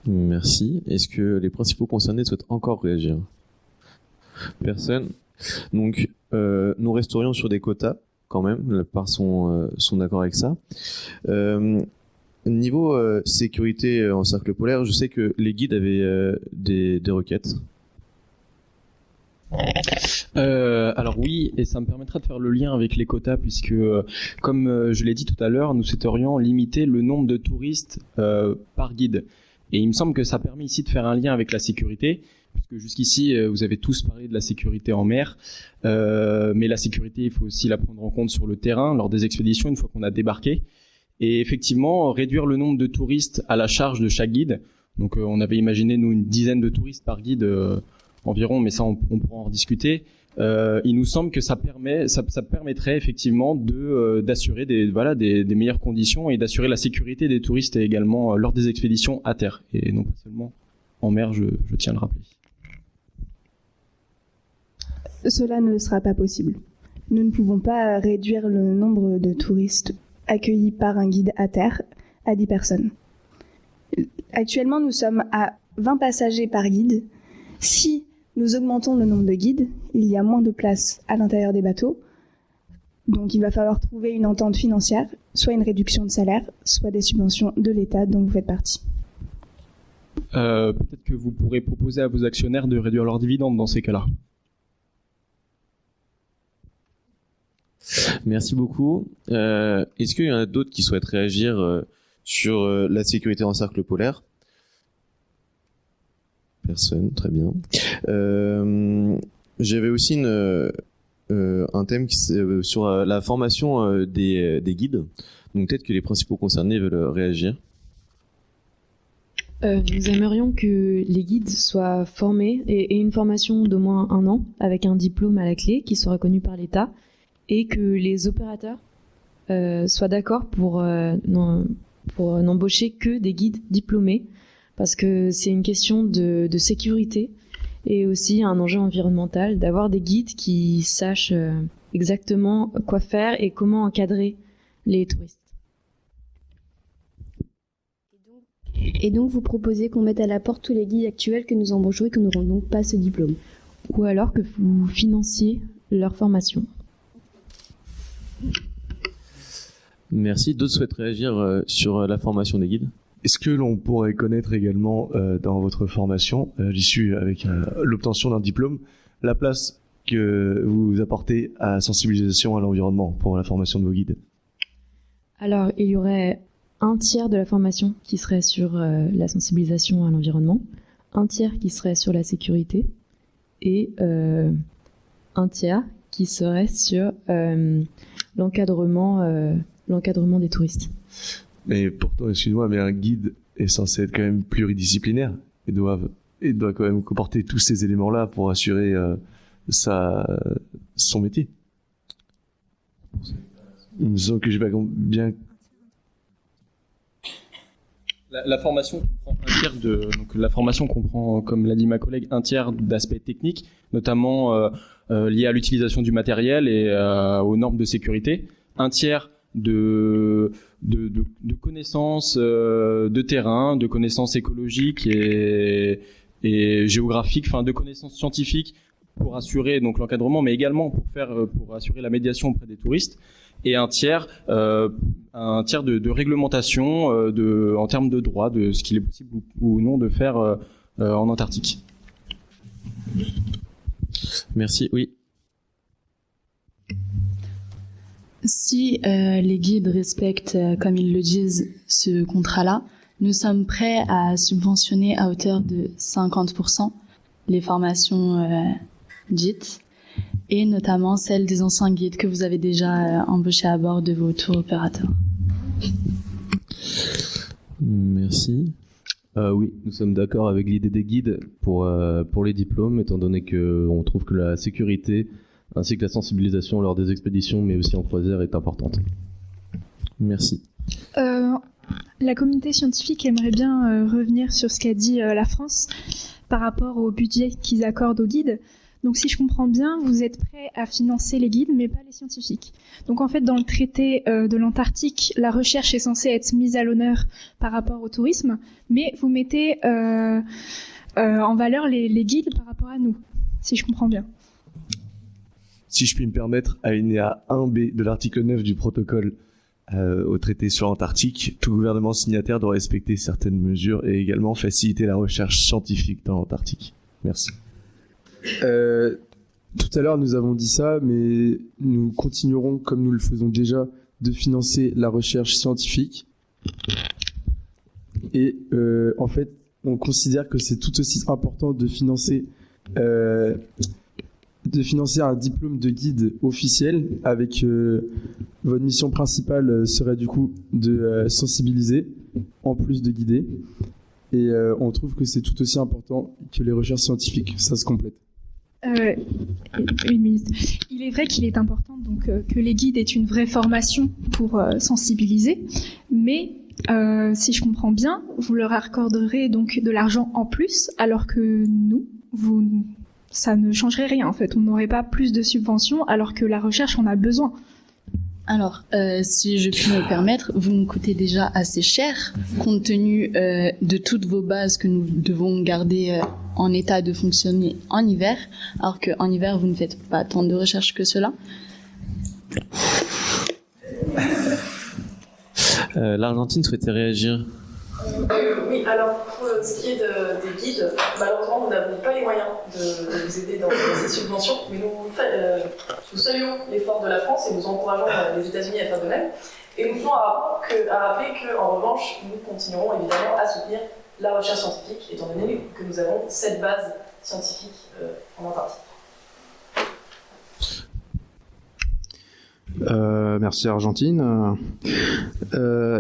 Merci. Est-ce que les principaux concernés souhaitent encore réagir? Personne. Donc, nous resterions sur des quotas quand même. La plupart sont d'accord avec ça. Niveau sécurité en cercle polaire, je sais que les guides avaient des requêtes. Alors oui, et ça me permettra de faire le lien avec les quotas puisque, comme je l'ai dit tout à l'heure, nous souhaiterions limiter le nombre de touristes par guide. Et il me semble que ça permet ici de faire un lien avec la sécurité, puisque jusqu'ici, vous avez tous parlé de la sécurité en mer, mais la sécurité, il faut aussi la prendre en compte sur le terrain, lors des expéditions, une fois qu'on a débarqué. Et effectivement, réduire le nombre de touristes à la charge de chaque guide. Donc on avait imaginé, nous, une dizaine de touristes par guide environ, mais ça, on pourra en rediscuter. Il nous semble que ça permettrait effectivement d'assurer des meilleures conditions et d'assurer la sécurité des touristes également lors des expéditions à terre et non pas seulement en mer, je tiens à le rappeler. Cela ne sera pas possible. Nous ne pouvons pas réduire le nombre de touristes accueillis par un guide à terre à 10 personnes. Actuellement, nous sommes à 20 passagers par guide. Si nous augmentons le nombre de guides, il y a moins de place à l'intérieur des bateaux. Donc il va falloir trouver une entente financière, soit une réduction de salaire, soit des subventions de l'État dont vous faites partie. Peut-être que vous pourrez proposer à vos actionnaires de réduire leurs dividendes dans ces cas-là. Merci beaucoup. Est-ce qu'il y en a d'autres qui souhaitent réagir sur la sécurité en cercle polaire ? Personne, très bien. J'avais aussi un thème sur la formation des guides. Donc peut-être que les principaux concernés veulent réagir. Nous aimerions que les guides soient formés et une formation d'au moins 1 an avec un diplôme à la clé qui soit reconnu par l'État et que les opérateurs soient d'accord pour n'embaucher que des guides diplômés parce que c'est une question de sécurité et aussi un enjeu environnemental d'avoir des guides qui sachent exactement quoi faire et comment encadrer les touristes. Et donc vous proposez qu'on mette à la porte tous les guides actuels que nous embauchons et qui n'auront donc pas ce diplôme. Ou alors que vous financiez leur formation. Merci. D'autres souhaitent réagir sur la formation des guides ? Est-ce que l'on pourrait connaître également dans votre formation, l'issue avec l'obtention d'un diplôme, la place que vous apportez à la sensibilisation à l'environnement pour la formation de vos guides ? Alors, il y aurait 1/3 de la formation qui serait sur la sensibilisation à l'environnement, 1/3 qui serait sur la sécurité et 1/3 qui serait sur l'encadrement des touristes. Mais pourtant, excuse-moi, mais un guide est censé être quand même pluridisciplinaire et doit quand même comporter tous ces éléments-là pour assurer son métier. Il me semble que j'ai pas bien. La formation comprend 1/3 donc la formation comprend, comme l'a dit ma collègue, 1/3 d'aspects techniques, notamment liés à l'utilisation du matériel et aux normes de sécurité, 1/3 de connaissances de terrain, de connaissances écologiques et géographiques, enfin de connaissances scientifiques pour assurer donc l'encadrement, mais également pour assurer la médiation auprès des touristes, et 1/3 de réglementation en termes de droit, de ce qu'il est possible ou non de faire en Antarctique. Merci. Oui. Si les guides respectent, comme ils le disent, ce contrat-là, nous sommes prêts à subventionner à hauteur de 50% les formations dites, et notamment celles des anciens guides que vous avez déjà embauchés à bord de vos tours opérateurs. Merci. Oui, nous sommes d'accord avec l'idée des guides pour les diplômes, étant donné qu'on trouve que la sécurité ainsi que la sensibilisation lors des expéditions, mais aussi en croisière, est importante. Merci. La communauté scientifique aimerait bien revenir sur ce qu'a dit la France par rapport au budget qu'ils accordent aux guides. Donc si je comprends bien, vous êtes prêts à financer les guides, mais pas les scientifiques. Donc en fait, dans le traité de l'Antarctique, la recherche est censée être mise à l'honneur par rapport au tourisme, mais vous mettez en valeur les guides par rapport à nous, si je comprends bien. si je puis me permettre, alinéa 1B de l'article 9 du protocole au traité sur l'Antarctique, tout gouvernement signataire doit respecter certaines mesures et également faciliter la recherche scientifique dans l'Antarctique. Merci. Tout à l'heure, nous avons dit ça, mais nous continuerons, comme nous le faisons déjà, de financer la recherche scientifique. Et en fait, on considère que c'est tout aussi important de financer un diplôme de guide officiel avec votre mission principale serait du coup de sensibiliser en plus de guider. Et on trouve que c'est tout aussi important que les recherches scientifiques. Ça se complète. Une minute. Il est vrai qu'il est important donc que les guides aient une vraie formation pour sensibiliser, mais si je comprends bien, vous leur accorderez donc de l'argent en plus, alors que nous, ça ne changerait rien en fait. On n'aurait pas plus de subventions, alors que la recherche en a besoin. Alors, si je puis me permettre, vous nous coûtez déjà assez cher, compte tenu de toutes vos bases que nous devons garder en état de fonctionner en hiver, alors qu'en hiver, vous ne faites pas tant de recherche que cela. L'Argentine souhaitait réagir. Oui, alors pour ce qui est des guides, malheureusement nous n'avons pas les moyens de vous aider dans ces subventions, mais nous saluons l'effort de la France et nous encourageons les États-Unis à faire de même. Et nous tenons à rappeler qu'en revanche, nous continuerons évidemment à soutenir la recherche scientifique, étant donné que nous avons cette base scientifique en Antarctique. Merci Argentine.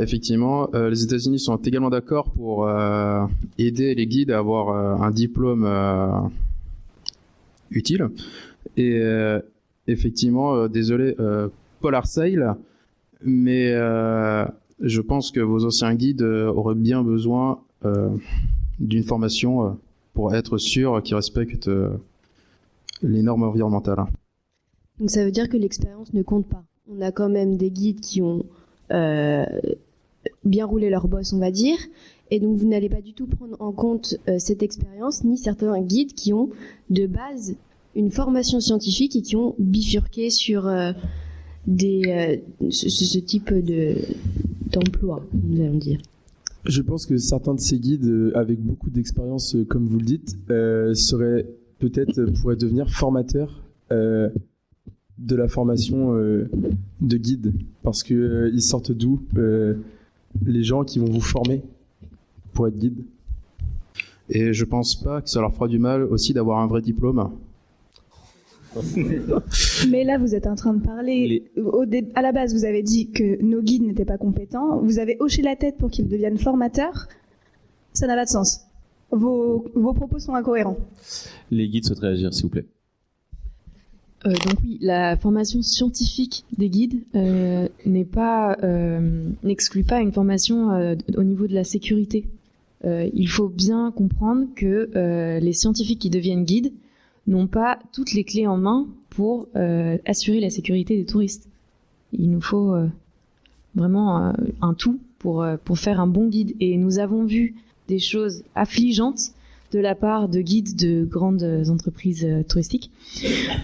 Effectivement, les États-Unis sont également d'accord pour aider les guides à avoir un diplôme utile. Et effectivement, désolé, Polar Sail, mais je pense que vos anciens guides auraient bien besoin d'une formation pour être sûr qu'ils respectent les normes environnementales. Donc ça veut dire que l'expérience ne compte pas. On a quand même des guides qui ont bien roulé leur bosse, on va dire, et donc vous n'allez pas du tout prendre en compte cette expérience, ni certains guides qui ont de base une formation scientifique et qui ont bifurqué sur ce type d'emploi, nous allons dire. Je pense que certains de ces guides, avec beaucoup d'expérience, comme vous le dites, pourraient devenir formateurs de la formation de guide, parce que ils sortent d'où les gens qui vont vous former pour être guide. Et je pense pas que ça leur fera du mal aussi d'avoir un vrai diplôme. Mais là, vous êtes en train de parler. À la base, vous avez dit que nos guides n'étaient pas compétents. Vous avez hoché la tête pour qu'ils deviennent formateurs. Ça n'a pas de sens. Vos propos sont incohérents. Les guides souhaitent réagir, s'il vous plaît. Donc oui, la formation scientifique des guides n'exclut pas une formation au niveau de la sécurité. Il faut bien comprendre que les scientifiques qui deviennent guides n'ont pas toutes les clés en main pour assurer la sécurité des touristes. Il nous faut vraiment un tout pour faire un bon guide. Et nous avons vu des choses affligeantes de la part de guides de grandes entreprises touristiques.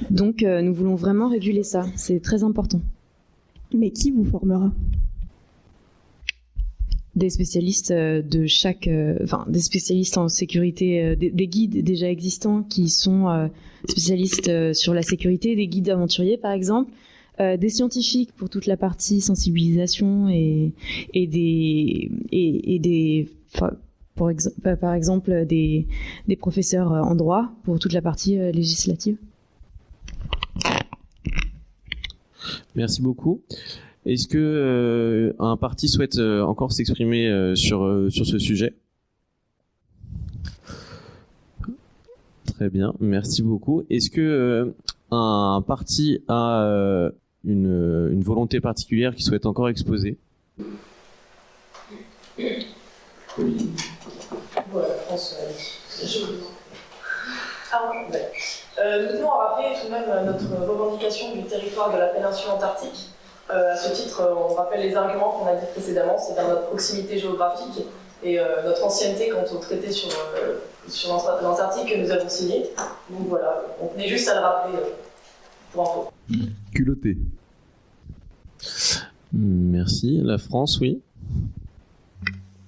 Donc nous voulons vraiment réguler ça, c'est très important. Mais qui vous formera ? Des spécialistes des spécialistes en sécurité, des guides déjà existants qui sont spécialistes sur la sécurité, des guides aventuriers par exemple, des scientifiques pour toute la partie sensibilisation et par exemple des professeurs en droit pour toute la partie législative. Merci beaucoup. Est-ce que un parti souhaite encore s'exprimer sur ce sujet ? Très bien, merci beaucoup. Est-ce que un parti a une volonté particulière qu'il souhaite encore exposer ? Voilà, France, nous tenons à rappeler tout de même notre revendication du territoire de la péninsule antarctique. À ce titre, on rappelle les arguments qu'on a dit précédemment, c'est-à-dire notre proximité géographique et notre ancienneté quant au traité sur l'Antarctique que nous avons signé. Donc voilà, on tenait juste à le rappeler pour info. Culotté. Merci. La France, oui.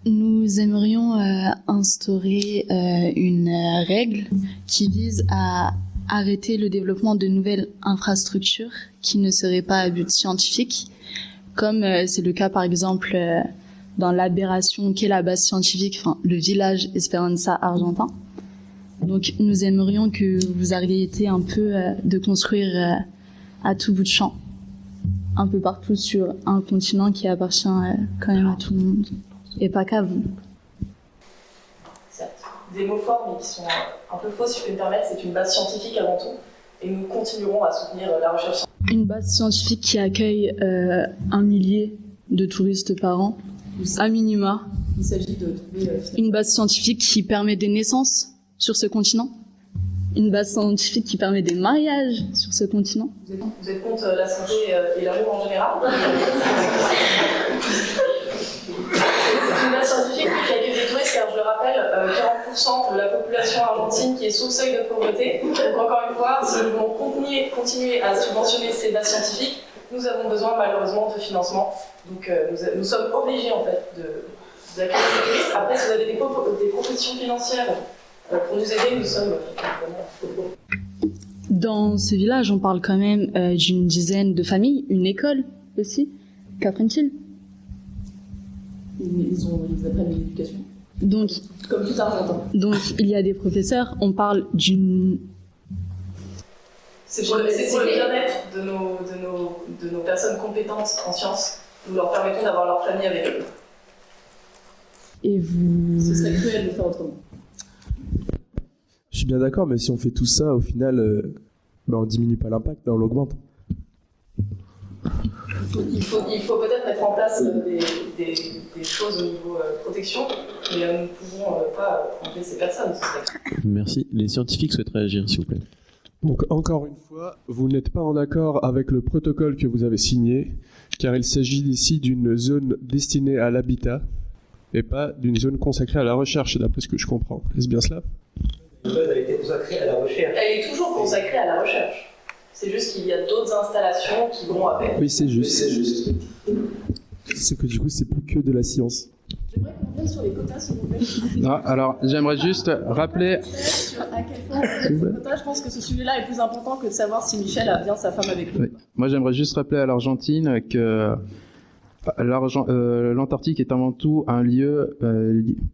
Nous aimerions instaurer une règle qui vise à arrêter le développement de nouvelles infrastructures qui ne seraient pas à but scientifique, comme c'est le cas par exemple dans l'aberration qu'est la base scientifique, enfin le village Esperanza argentin. Donc nous aimerions que vous arrêtiez un peu de construire à tout bout de champ, un peu partout sur un continent qui appartient quand même à tout le monde, et pas qu'à vous. Certes, des mots forts mais qui sont un peu faux, si je peux me permettre, c'est une base scientifique avant tout, et nous continuerons à soutenir la recherche. Une base scientifique qui accueille 1 millier de touristes par an, à minima. Il s'agit de trouver Une base scientifique qui permet des naissances sur ce continent. Une base scientifique qui permet des mariages sur ce continent. Vous êtes contre la santé et l'amour en général? C'est une base scientifique qui accueille des touristes, car je le rappelle, 40% de la population argentine qui est sous le seuil de pauvreté. Donc encore une fois, si nous voulons continuer à subventionner ces bases scientifiques, nous avons besoin malheureusement de financement. Donc nous sommes obligés en fait d'accueillir ces touristes. Après, si vous avez des propositions financières pour nous aider, nous sommes Dans ce village, on parle quand même d'une dizaine de familles, une école aussi. Qu'apprennent-ils? Ils apprennent l'éducation. Donc, comme tout Argentin. Donc, il y a des professeurs, on parle d'une... C'est pour le bien-être de nos personnes compétentes en sciences. Nous leur permettons d'avoir leur famille avec eux. Et vous... Ce serait cruel de faire autrement. Je suis bien d'accord, mais si on fait tout ça, au final, on diminue pas l'impact, on l'augmente. Il faut peut-être mettre en place des choses au niveau protection, mais nous ne pouvons pas enlever ces personnes. Merci. Les scientifiques souhaitent réagir, s'il vous plaît. Donc encore une fois, vous n'êtes pas en accord avec le protocole que vous avez signé, car il s'agit ici d'une zone destinée à l'habitat et pas d'une zone consacrée à la recherche, d'après ce que je comprends. Est-ce bien cela? Elle a été consacrée à la recherche. Elle est toujours consacrée à la recherche. C'est juste qu'il y a d'autres installations qui vont avec. Oui, c'est juste. C'est que du coup, c'est plus que de la science. J'aimerais qu'on revienne sur les quotas, s'il vous plaît. Non, alors, j'aimerais juste rappeler... À quel point les quotas, je pense que ce sujet-là est plus important que de savoir si Michel a bien sa femme avec lui. Oui. Moi, j'aimerais juste rappeler à l'Argentine que l'Antarctique est avant tout un lieu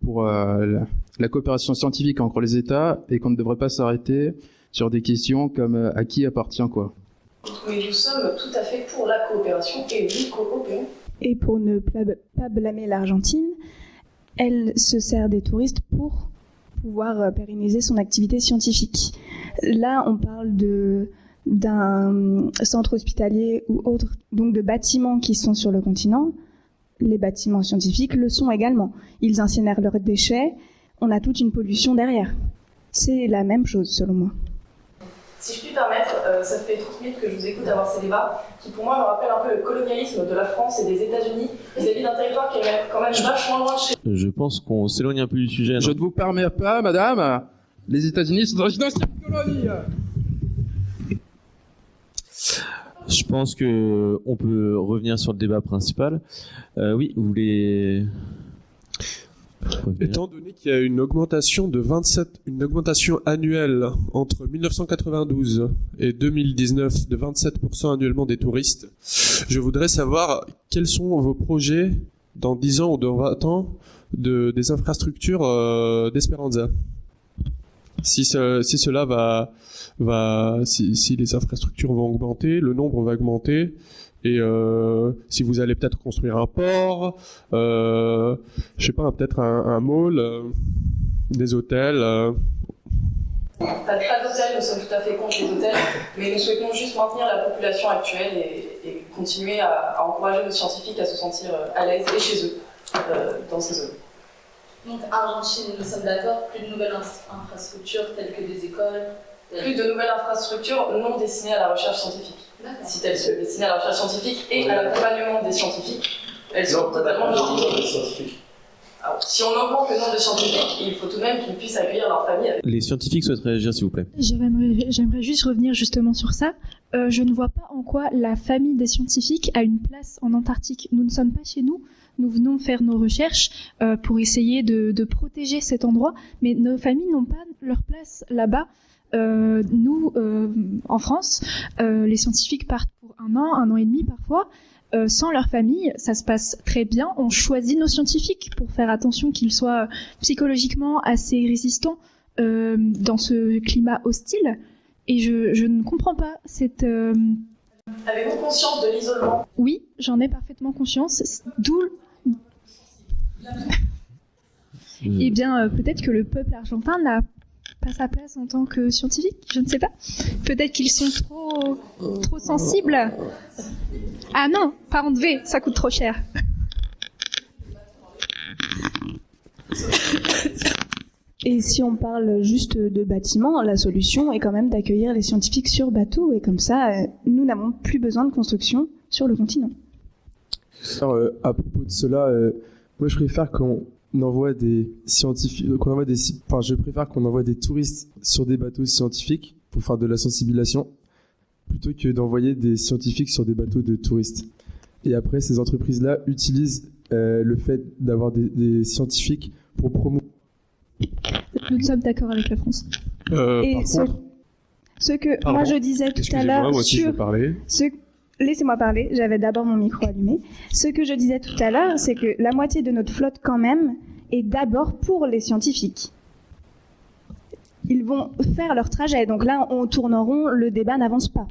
pour la coopération scientifique entre les États et qu'on ne devrait pas s'arrêter sur des questions comme à qui appartient quoi. Mais nous sommes tout à fait pour la coopération et nous coopérons. Et pour ne pas blâmer l'Argentine, elle se sert des touristes pour pouvoir pérenniser son activité scientifique. Là, on parle d'un centre hospitalier ou autre, donc de bâtiments qui sont sur le continent. Les bâtiments scientifiques le sont également. Ils incinèrent leurs déchets, on a toute une pollution derrière. C'est la même chose, selon moi. Si je puis me permettre, ça fait 30 minutes que je vous écoute avoir ces débats, qui pour moi me rappellent un peu le colonialisme de la France et des États-Unis vis-à-vis d'un territoire qui est quand même vachement loin de chez nous. Je pense qu'on s'éloigne un peu du sujet. Je ne vous permets pas, madame. Les États-Unis sont dans une ancienne colonie. Je pense que on peut revenir sur le débat principal. Oui, vous voulez... Étant donné qu'il y a une augmentation annuelle entre 1992 et 2019 de 27% annuellement des touristes, je voudrais savoir quels sont vos projets dans 10 ans ou dans 20 ans des infrastructures d'Esperanza. Si les infrastructures vont augmenter, le nombre va augmenter. Et si vous allez peut-être construire un port, je sais pas, peut-être un mall, des hôtels. Pas d'hôtels, nous sommes tout à fait contre les hôtels, mais nous souhaitons juste maintenir la population actuelle et continuer à encourager nos scientifiques à se sentir à l'aise et chez eux dans ces zones. Donc Argentine, nous sommes d'accord, plus de nouvelles infrastructures telles que des écoles. Plus de nouvelles infrastructures non destinées à la recherche scientifique. Si elles sont destinées à la recherche scientifique et à l'accompagnement des scientifiques, elles sont totalement justifiées. Ah si on augmente le nombre de scientifiques, il faut tout de même qu'ils puissent accueillir leur famille. Les scientifiques souhaitent réagir, s'il vous plaît. J'aimerais juste revenir justement sur ça. Je ne vois pas en quoi la famille des scientifiques a une place en Antarctique. Nous ne sommes pas chez nous. Nous venons faire nos recherches pour essayer de protéger cet endroit, mais nos familles n'ont pas leur place là-bas. Nous, en France, les scientifiques partent pour 1 an et demi parfois. Sans leur famille, ça se passe très bien. On choisit nos scientifiques pour faire attention qu'ils soient psychologiquement assez résistants dans ce climat hostile. Et je ne comprends pas cette... Avez-vous conscience de l'isolement? Oui, j'en ai parfaitement conscience. D'où... Eh bien, peut-être que le peuple argentin n'a pas sa place en tant que scientifique, je ne sais pas. Peut-être qu'ils sont trop sensibles. Ah non, pas enlever, ça coûte trop cher. Et si on parle juste de bâtiments, la solution est quand même d'accueillir les scientifiques sur bateau, et comme ça, nous n'avons plus besoin de construction sur le continent. Alors, à propos de cela, moi je préfère qu'on envoie des scientifiques, je préfère qu'on envoie des touristes sur des bateaux scientifiques pour faire de la sensibilisation, plutôt que d'envoyer des scientifiques sur des bateaux de touristes. Et après, ces entreprises-là utilisent le fait d'avoir des scientifiques pour promouvoir. Nous sommes d'accord avec la France. Et ce que Pardon, moi je disais tout à l'heure moi aussi, sur... je veux parler. Laissez-moi parler, j'avais d'abord mon micro allumé. Ce que je disais tout à l'heure, c'est que la moitié de notre flotte, quand même, est d'abord pour les scientifiques. Ils vont faire leur trajet, donc là, on tourne en rond, le débat n'avance pas.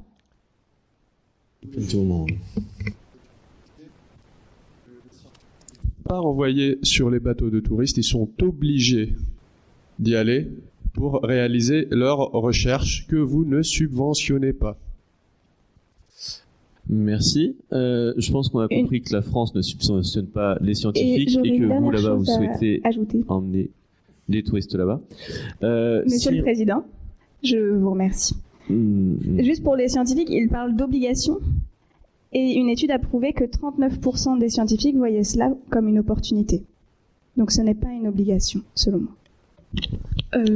Pas envoyés sur les bateaux de touristes, ils sont obligés d'y aller pour réaliser leurs recherches que vous ne subventionnez pas. Merci. Je pense qu'on a compris que la France ne subventionne pas les scientifiques et que vous, là-bas, vous souhaitez emmener des touristes là-bas. Monsieur le Président, je vous remercie. Juste pour les scientifiques, il parle d'obligation. Et une étude a prouvé que 39% des scientifiques voyaient cela comme une opportunité. Donc ce n'est pas une obligation, selon moi.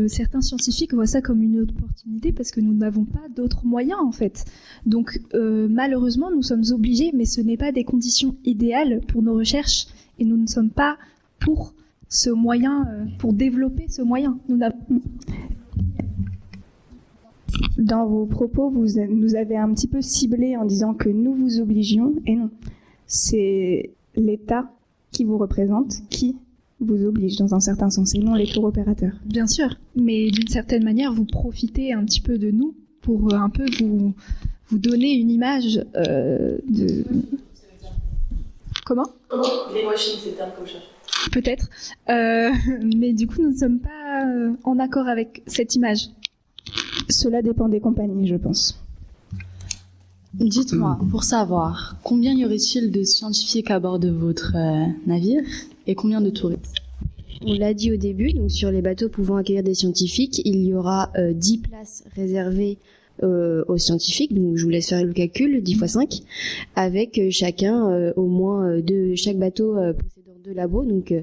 Certains scientifiques voient ça comme une opportunité parce que nous n'avons pas d'autres moyens en fait. Donc malheureusement nous sommes obligés, mais ce n'est pas des conditions idéales pour nos recherches et nous ne sommes pas pour ce moyen, pour développer ce moyen. Dans vos propos, vous nous avez un petit peu ciblé en disant que nous vous obligions, et non. C'est l'État qui vous représente qui vous oblige dans un certain sens, et non les tours opérateurs. Bien sûr, mais d'une certaine manière, vous profitez un petit peu de nous pour un peu vous donner une image de... Comment? Greenwashing, c'est le terme que je cherche. Peut-être, mais du coup, nous ne sommes pas en accord avec cette image. Cela dépend des compagnies, je pense. Dites-moi, pour savoir, combien y aurait-il de scientifiques à bord de votre navire et combien de touristes? On l'a dit au début, donc sur les bateaux pouvant accueillir des scientifiques, il y aura 10 places réservées aux scientifiques, donc je vous laisse faire le calcul, 10 x 5, avec chacun au moins chaque bateau possédant 2 labos, donc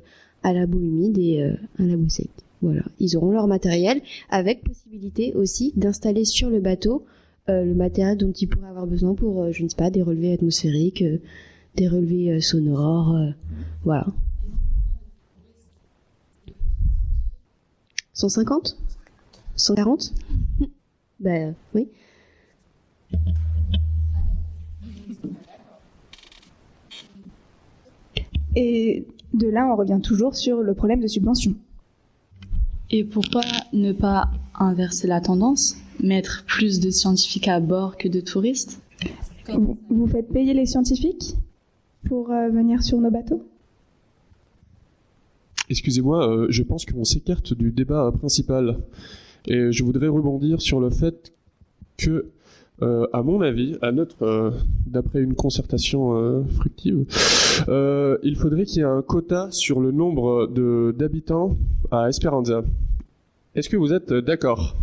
un labo humide et un labo sec. Voilà, ils auront leur matériel, avec possibilité aussi d'installer sur le bateau le matériel dont ils pourraient avoir besoin pour, je ne sais pas, des relevés atmosphériques, des relevés sonores, voilà. 150 140 Ben oui. Et de là, on revient toujours sur le problème de subvention. Et pourquoi ne pas inverser la tendance, mettre plus de scientifiques à bord que de touristes? Vous faites payer les scientifiques pour venir sur nos bateaux? Excusez-moi, je pense qu'on s'écarte du débat principal. Et je voudrais rebondir sur le fait que, à mon avis, d'après une concertation fructive, il faudrait qu'il y ait un quota sur le nombre d'habitants à Esperanza. Est-ce que vous êtes d'accord?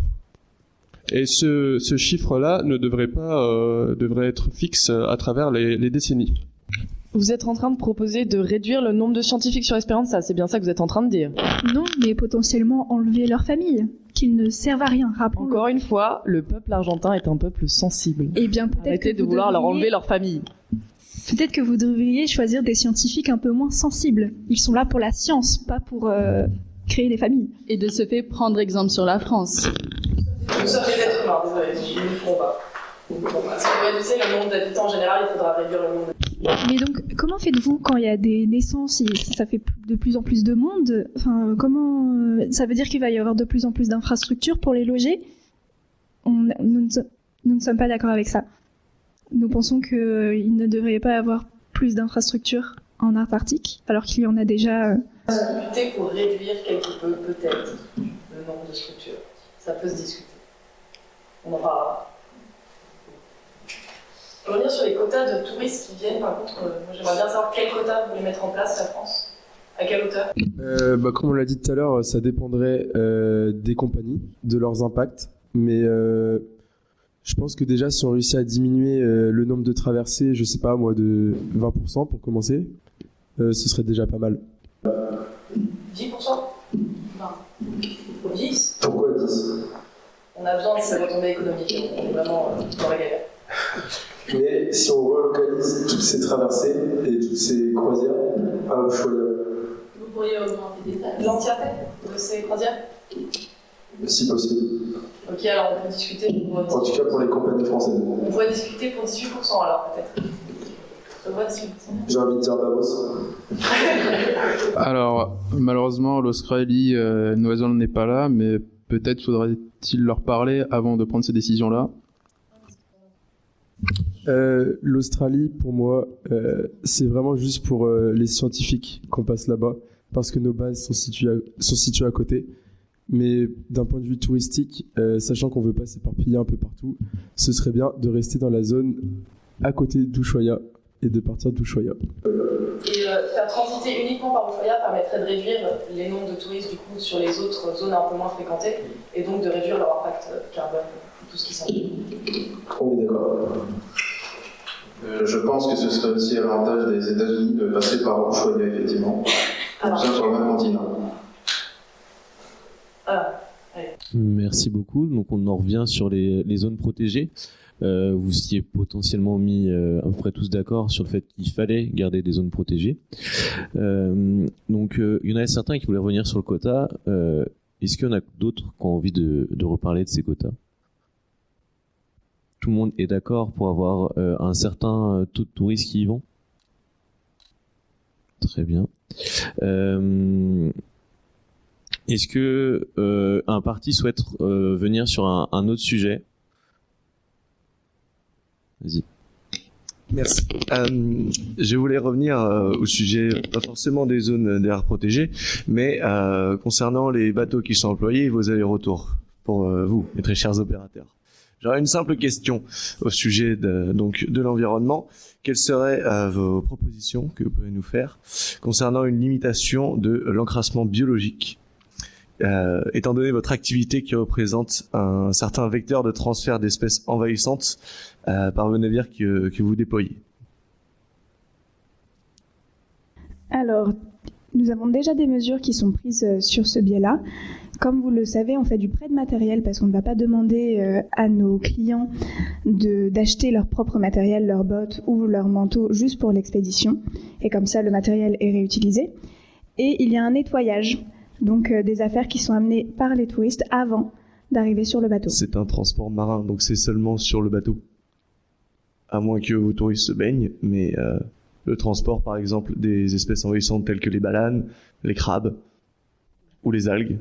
Et ce chiffre-là ne devrait pas devrait être fixe à travers les décennies. Vous êtes en train de proposer de réduire le nombre de scientifiques sur Esperanza, c'est bien ça que vous êtes en train de dire? Non, mais potentiellement enlever leur famille, qu'ils ne servent à rien, rappelons-le. Encore une fois, le peuple argentin est un peuple sensible. Eh bien, peut-être arrêtez que de vouloir leur enlever leur famille. Peut-être que vous devriez choisir des scientifiques un peu moins sensibles. Ils sont là pour la science, pas pour créer des familles. Et de ce fait, prendre exemple sur la France. Nous sommes des êtres humains, désolé, je ne comprends pas. Si vous réduisez le nombre d'habitants en général, il faudra réduire le nombre d'habitants. Mais donc, comment faites-vous quand il y a des naissances et ça fait de plus en plus de monde? Enfin, comment ça veut dire qu'il va y avoir de plus en plus d'infrastructures pour les loger? Nous ne sommes pas d'accord avec ça. Nous pensons qu'il ne devrait pas y avoir plus d'infrastructures en Antarctique, alors qu'il y en a déjà. Lutter pour réduire quelque peu, peut-être, le nombre de structures. Ça peut se discuter. On en parlera. Pour revenir sur les quotas de touristes qui viennent, par contre, moi j'aimerais bien savoir quels quotas vous voulez mettre en place, la France. À quelle hauteur? Comme on l'a dit tout à l'heure, ça dépendrait des compagnies, de leurs impacts. Mais je pense que déjà, si on réussit à diminuer le nombre de traversées, je sais pas moi, de 20% pour commencer, ce serait déjà pas mal. 10%? 20. 10? Pourquoi 10? On a besoin de ces retombées économiques. On est vraiment dans la galère. Mais si on relocalise toutes ces traversées et toutes ces croisières à Ushuaia, Vous pourriez augmenter des taxes. L'entièreté de ces croisières? si possible. Ok, alors on peut discuter pour... En tout cas pour les compagnies françaises. On pourrait discuter pour 18% alors, peut-être. Ça doit être 18%. J'ai envie de dire Babos. Alors, malheureusement, l'Australie, Nouvelle-Zélande n'est pas là, mais peut-être faudrait-il leur parler avant de prendre ces décisions-là. L'Australie, pour moi, c'est vraiment juste pour les scientifiques qu'on passe là-bas, parce que nos bases sont situées à côté. Mais d'un point de vue touristique, sachant qu'on veut pas s'éparpiller un peu partout, ce serait bien de rester dans la zone à côté d'Ushuaia et de partir d'Ushuaia. Et faire transiter uniquement par Ushuaia permettrait de réduire les nombres de touristes du coup sur les autres zones un peu moins fréquentées et donc de réduire leur impact carbone, tout ce qui s'ensuit. On est d'accord. Je pense que ce serait aussi à l'avantage des États-Unis de passer par Ushuaia, effectivement. Comme ça, sur le même continent. Merci beaucoup. Donc on en revient sur les zones protégées. Vous y êtes potentiellement mis à peu près tous d'accord sur le fait qu'il fallait garder des zones protégées. Donc il y en a certains qui voulaient revenir sur le quota. Est-ce qu'il y en a d'autres qui ont envie de reparler de ces quotas? Tout le monde est d'accord pour avoir un certain taux de touristes qui y vont? Très bien. Est-ce que un parti souhaite venir sur un autre sujet? Vas-y. Merci. Je voulais revenir au sujet, pas forcément des zones d'air protégées, mais concernant les bateaux qui sont employés et vos allers-retours pour vous, mes très chers opérateurs. J'aurais une simple question au sujet de l'environnement. Quelles seraient vos propositions que vous pouvez nous faire concernant une limitation de l'encrassement biologique, étant donné votre activité qui représente un certain vecteur de transfert d'espèces envahissantes par vos navires que vous déployez? Alors, nous avons déjà des mesures qui sont prises sur ce biais-là. Comme vous le savez, on fait du prêt de matériel parce qu'on ne va pas demander à nos clients d'acheter leur propre matériel, leurs bottes ou leurs manteaux juste pour l'expédition. Et comme ça, le matériel est réutilisé. Et il y a un nettoyage, donc des affaires qui sont amenées par les touristes avant d'arriver sur le bateau. C'est un transport marin, donc c'est seulement sur le bateau. À moins que vos touristes se baignent, mais le transport, par exemple, des espèces envahissantes telles que les baleines, les crabes ou les algues.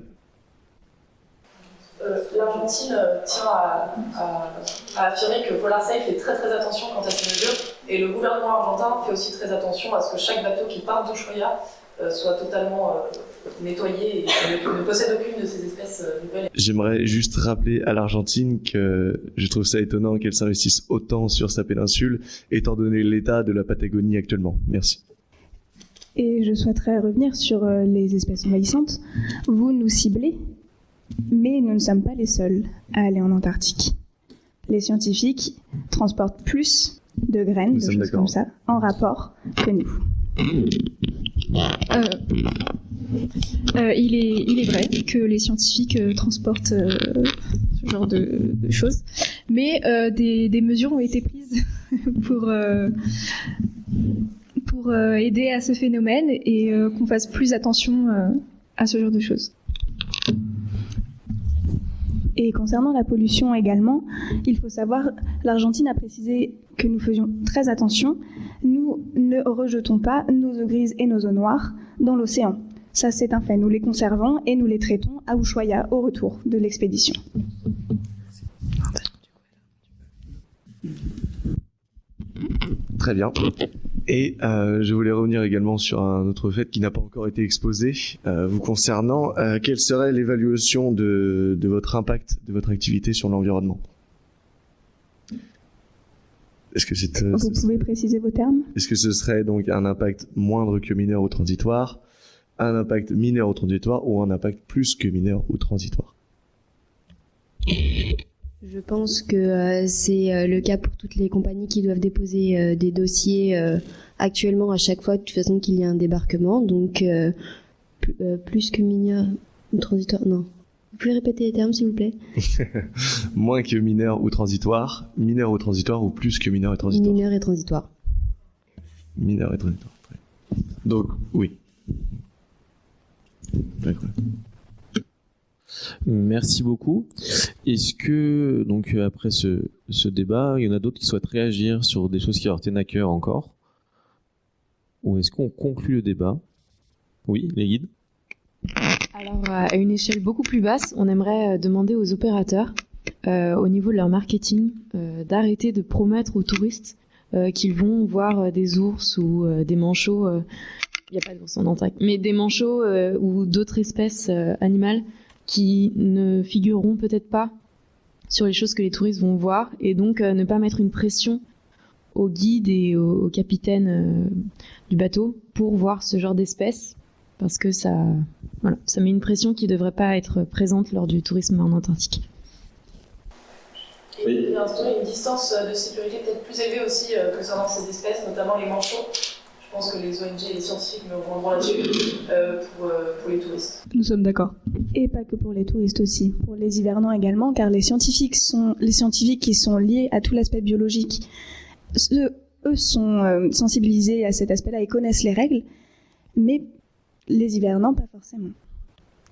L'Argentine tient à affirmer que Polar Safe fait très très attention quant à ces mesures et le gouvernement argentin fait aussi très attention à ce que chaque bateau qui part d'Ushuaia soit totalement nettoyé et ne possède aucune de ces espèces nouvelles. J'aimerais juste rappeler à l'Argentine que je trouve ça étonnant qu'elle s'investisse autant sur sa péninsule, étant donné l'état de la Patagonie actuellement. Merci. Et je souhaiterais revenir sur les espèces envahissantes. Vous nous ciblez, mais nous ne sommes pas les seuls à aller en Antarctique. Les scientifiques transportent plus de graines, de choses comme ça, en rapport que nous. Il est vrai que les scientifiques transportent ce genre de choses, mais des mesures ont été prises pour aider à ce phénomène et qu'on fasse plus attention à ce genre de choses. Et concernant la pollution également, il faut savoir, l'Argentine a précisé que nous faisions très attention. Nous ne rejetons pas nos eaux grises et nos eaux noires dans l'océan. Ça, c'est un fait. Nous les conservons et nous les traitons à Ushuaia au retour de l'expédition. Très bien. Et je voulais revenir également sur un autre fait qui n'a pas encore été exposé vous concernant. Quelle serait l'évaluation de votre impact, de votre activité sur l'environnement? Est-ce que c'est, Vous pouvez préciser vos termes? Est-ce que ce serait donc un impact moindre que mineur ou transitoire, un impact mineur ou transitoire, ou un impact plus que mineur ou transitoire? Je pense que c'est le cas pour toutes les compagnies qui doivent déposer des dossiers actuellement à chaque fois, de toute façon qu'il y a un débarquement. Donc, plus que mineur ou transitoire, non. Vous pouvez répéter les termes, s'il vous plaît? Moins que mineur ou transitoire ou plus que mineur et transitoire? Mineur et transitoire. Mineur et transitoire. Donc, oui. D'accord. Merci beaucoup. Est-ce que, donc, après ce débat, il y en a d'autres qui souhaitent réagir sur des choses qui leur tiennent à cœur encore? Ou est-ce qu'on conclut le débat? Oui, les guides? Alors, à une échelle beaucoup plus basse, on aimerait demander aux opérateurs, au niveau de leur marketing, d'arrêter de promettre aux touristes qu'ils vont voir des ours ou des manchots. Il n'y a pas d'ours en Antarctique, mais des manchots ou d'autres espèces animales qui ne figureront peut-être pas sur les choses que les touristes vont voir, et donc ne pas mettre une pression aux guides et aux capitaines du bateau pour voir ce genre d'espèces, parce que ça met une pression qui ne devrait pas être présente lors du tourisme en Antarctique. Et instaurer une distance de sécurité peut-être plus élevée aussi concernant ces espèces, notamment les manchots. Je pense que les ONG et les scientifiques me rejoindront là-dessus pour les touristes. Nous sommes d'accord. Et pas que pour les touristes aussi, pour les hivernants également, car les scientifiques qui sont liés à tout l'aspect biologique, eux sont sensibilisés à cet aspect-là et connaissent les règles, mais les hivernants, pas forcément.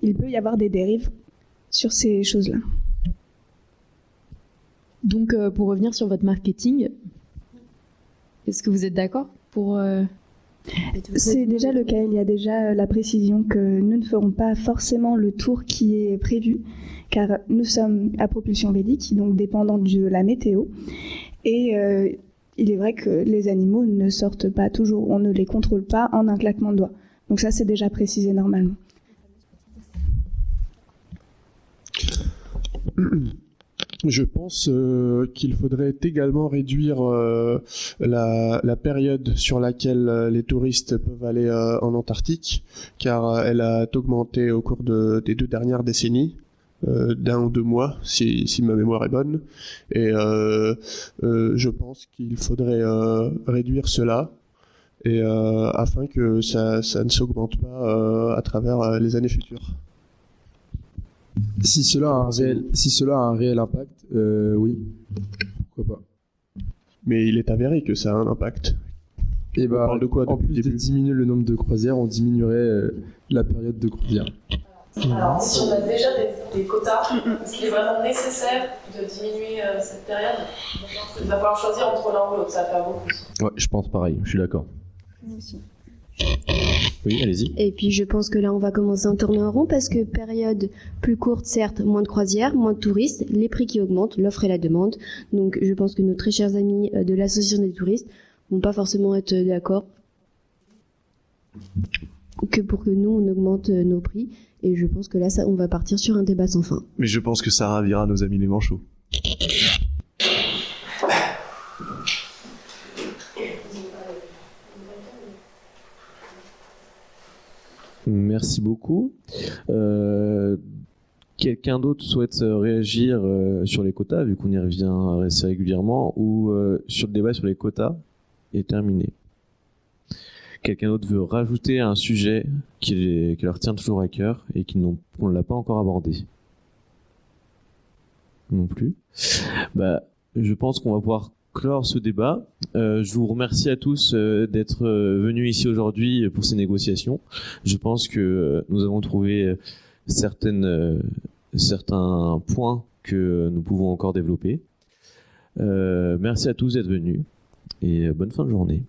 Il peut y avoir des dérives sur ces choses-là. Donc, pour revenir sur votre marketing, est-ce que vous êtes d'accord pour... C'est déjà le cas, il y a déjà la précision que nous ne ferons pas forcément le tour qui est prévu, car nous sommes à propulsion védique, donc dépendant de la météo, et il est vrai que les animaux ne sortent pas toujours, on ne les contrôle pas en un claquement de doigts. Donc ça, c'est déjà précisé normalement. Je pense qu'il faudrait également réduire la période sur laquelle les touristes peuvent aller en Antarctique, car elle a augmenté au cours des 2 dernières décennies, d'1 ou 2 mois, si ma mémoire est bonne. Et je pense qu'il faudrait réduire cela, et afin que ça ne s'augmente pas à travers les années futures. Si cela a un réel impact, oui, pourquoi pas. Mais il est avéré que ça a un impact. Et on parle de quoi en plus de diminuer le nombre de croisières, on diminuerait la période de croisière. Alors, si on a déjà des quotas, est-ce qu'il est vraiment nécessaire de diminuer cette période? Il va falloir choisir entre l'un ou l'autre, ça va faire beaucoup. Ouais, je pense pareil, je suis d'accord. Nous aussi. Oui, allez-y. Et puis je pense que là on va commencer à tourner en rond parce que période plus courte, certes, moins de croisières, moins de touristes, les prix qui augmentent, l'offre et la demande. Donc je pense que nos très chers amis de l'association des touristes vont pas forcément être d'accord que pour que nous on augmente nos prix. Et je pense que là on va partir sur un débat sans fin. Mais je pense que ça ravira nos amis les manchots. Merci beaucoup. Quelqu'un d'autre souhaite réagir sur les quotas, vu qu'on y revient assez régulièrement, ou sur le débat sur les quotas est terminé? quelqu'un d'autre veut rajouter un sujet qui leur tient toujours à cœur et qu'on ne l'a pas encore abordé? Non plus. Je pense qu'on va pouvoir clore ce débat. Je vous remercie à tous d'être venus ici aujourd'hui pour ces négociations. Je pense que nous avons trouvé certains points que nous pouvons encore développer. Merci à tous d'être venus et bonne fin de journée.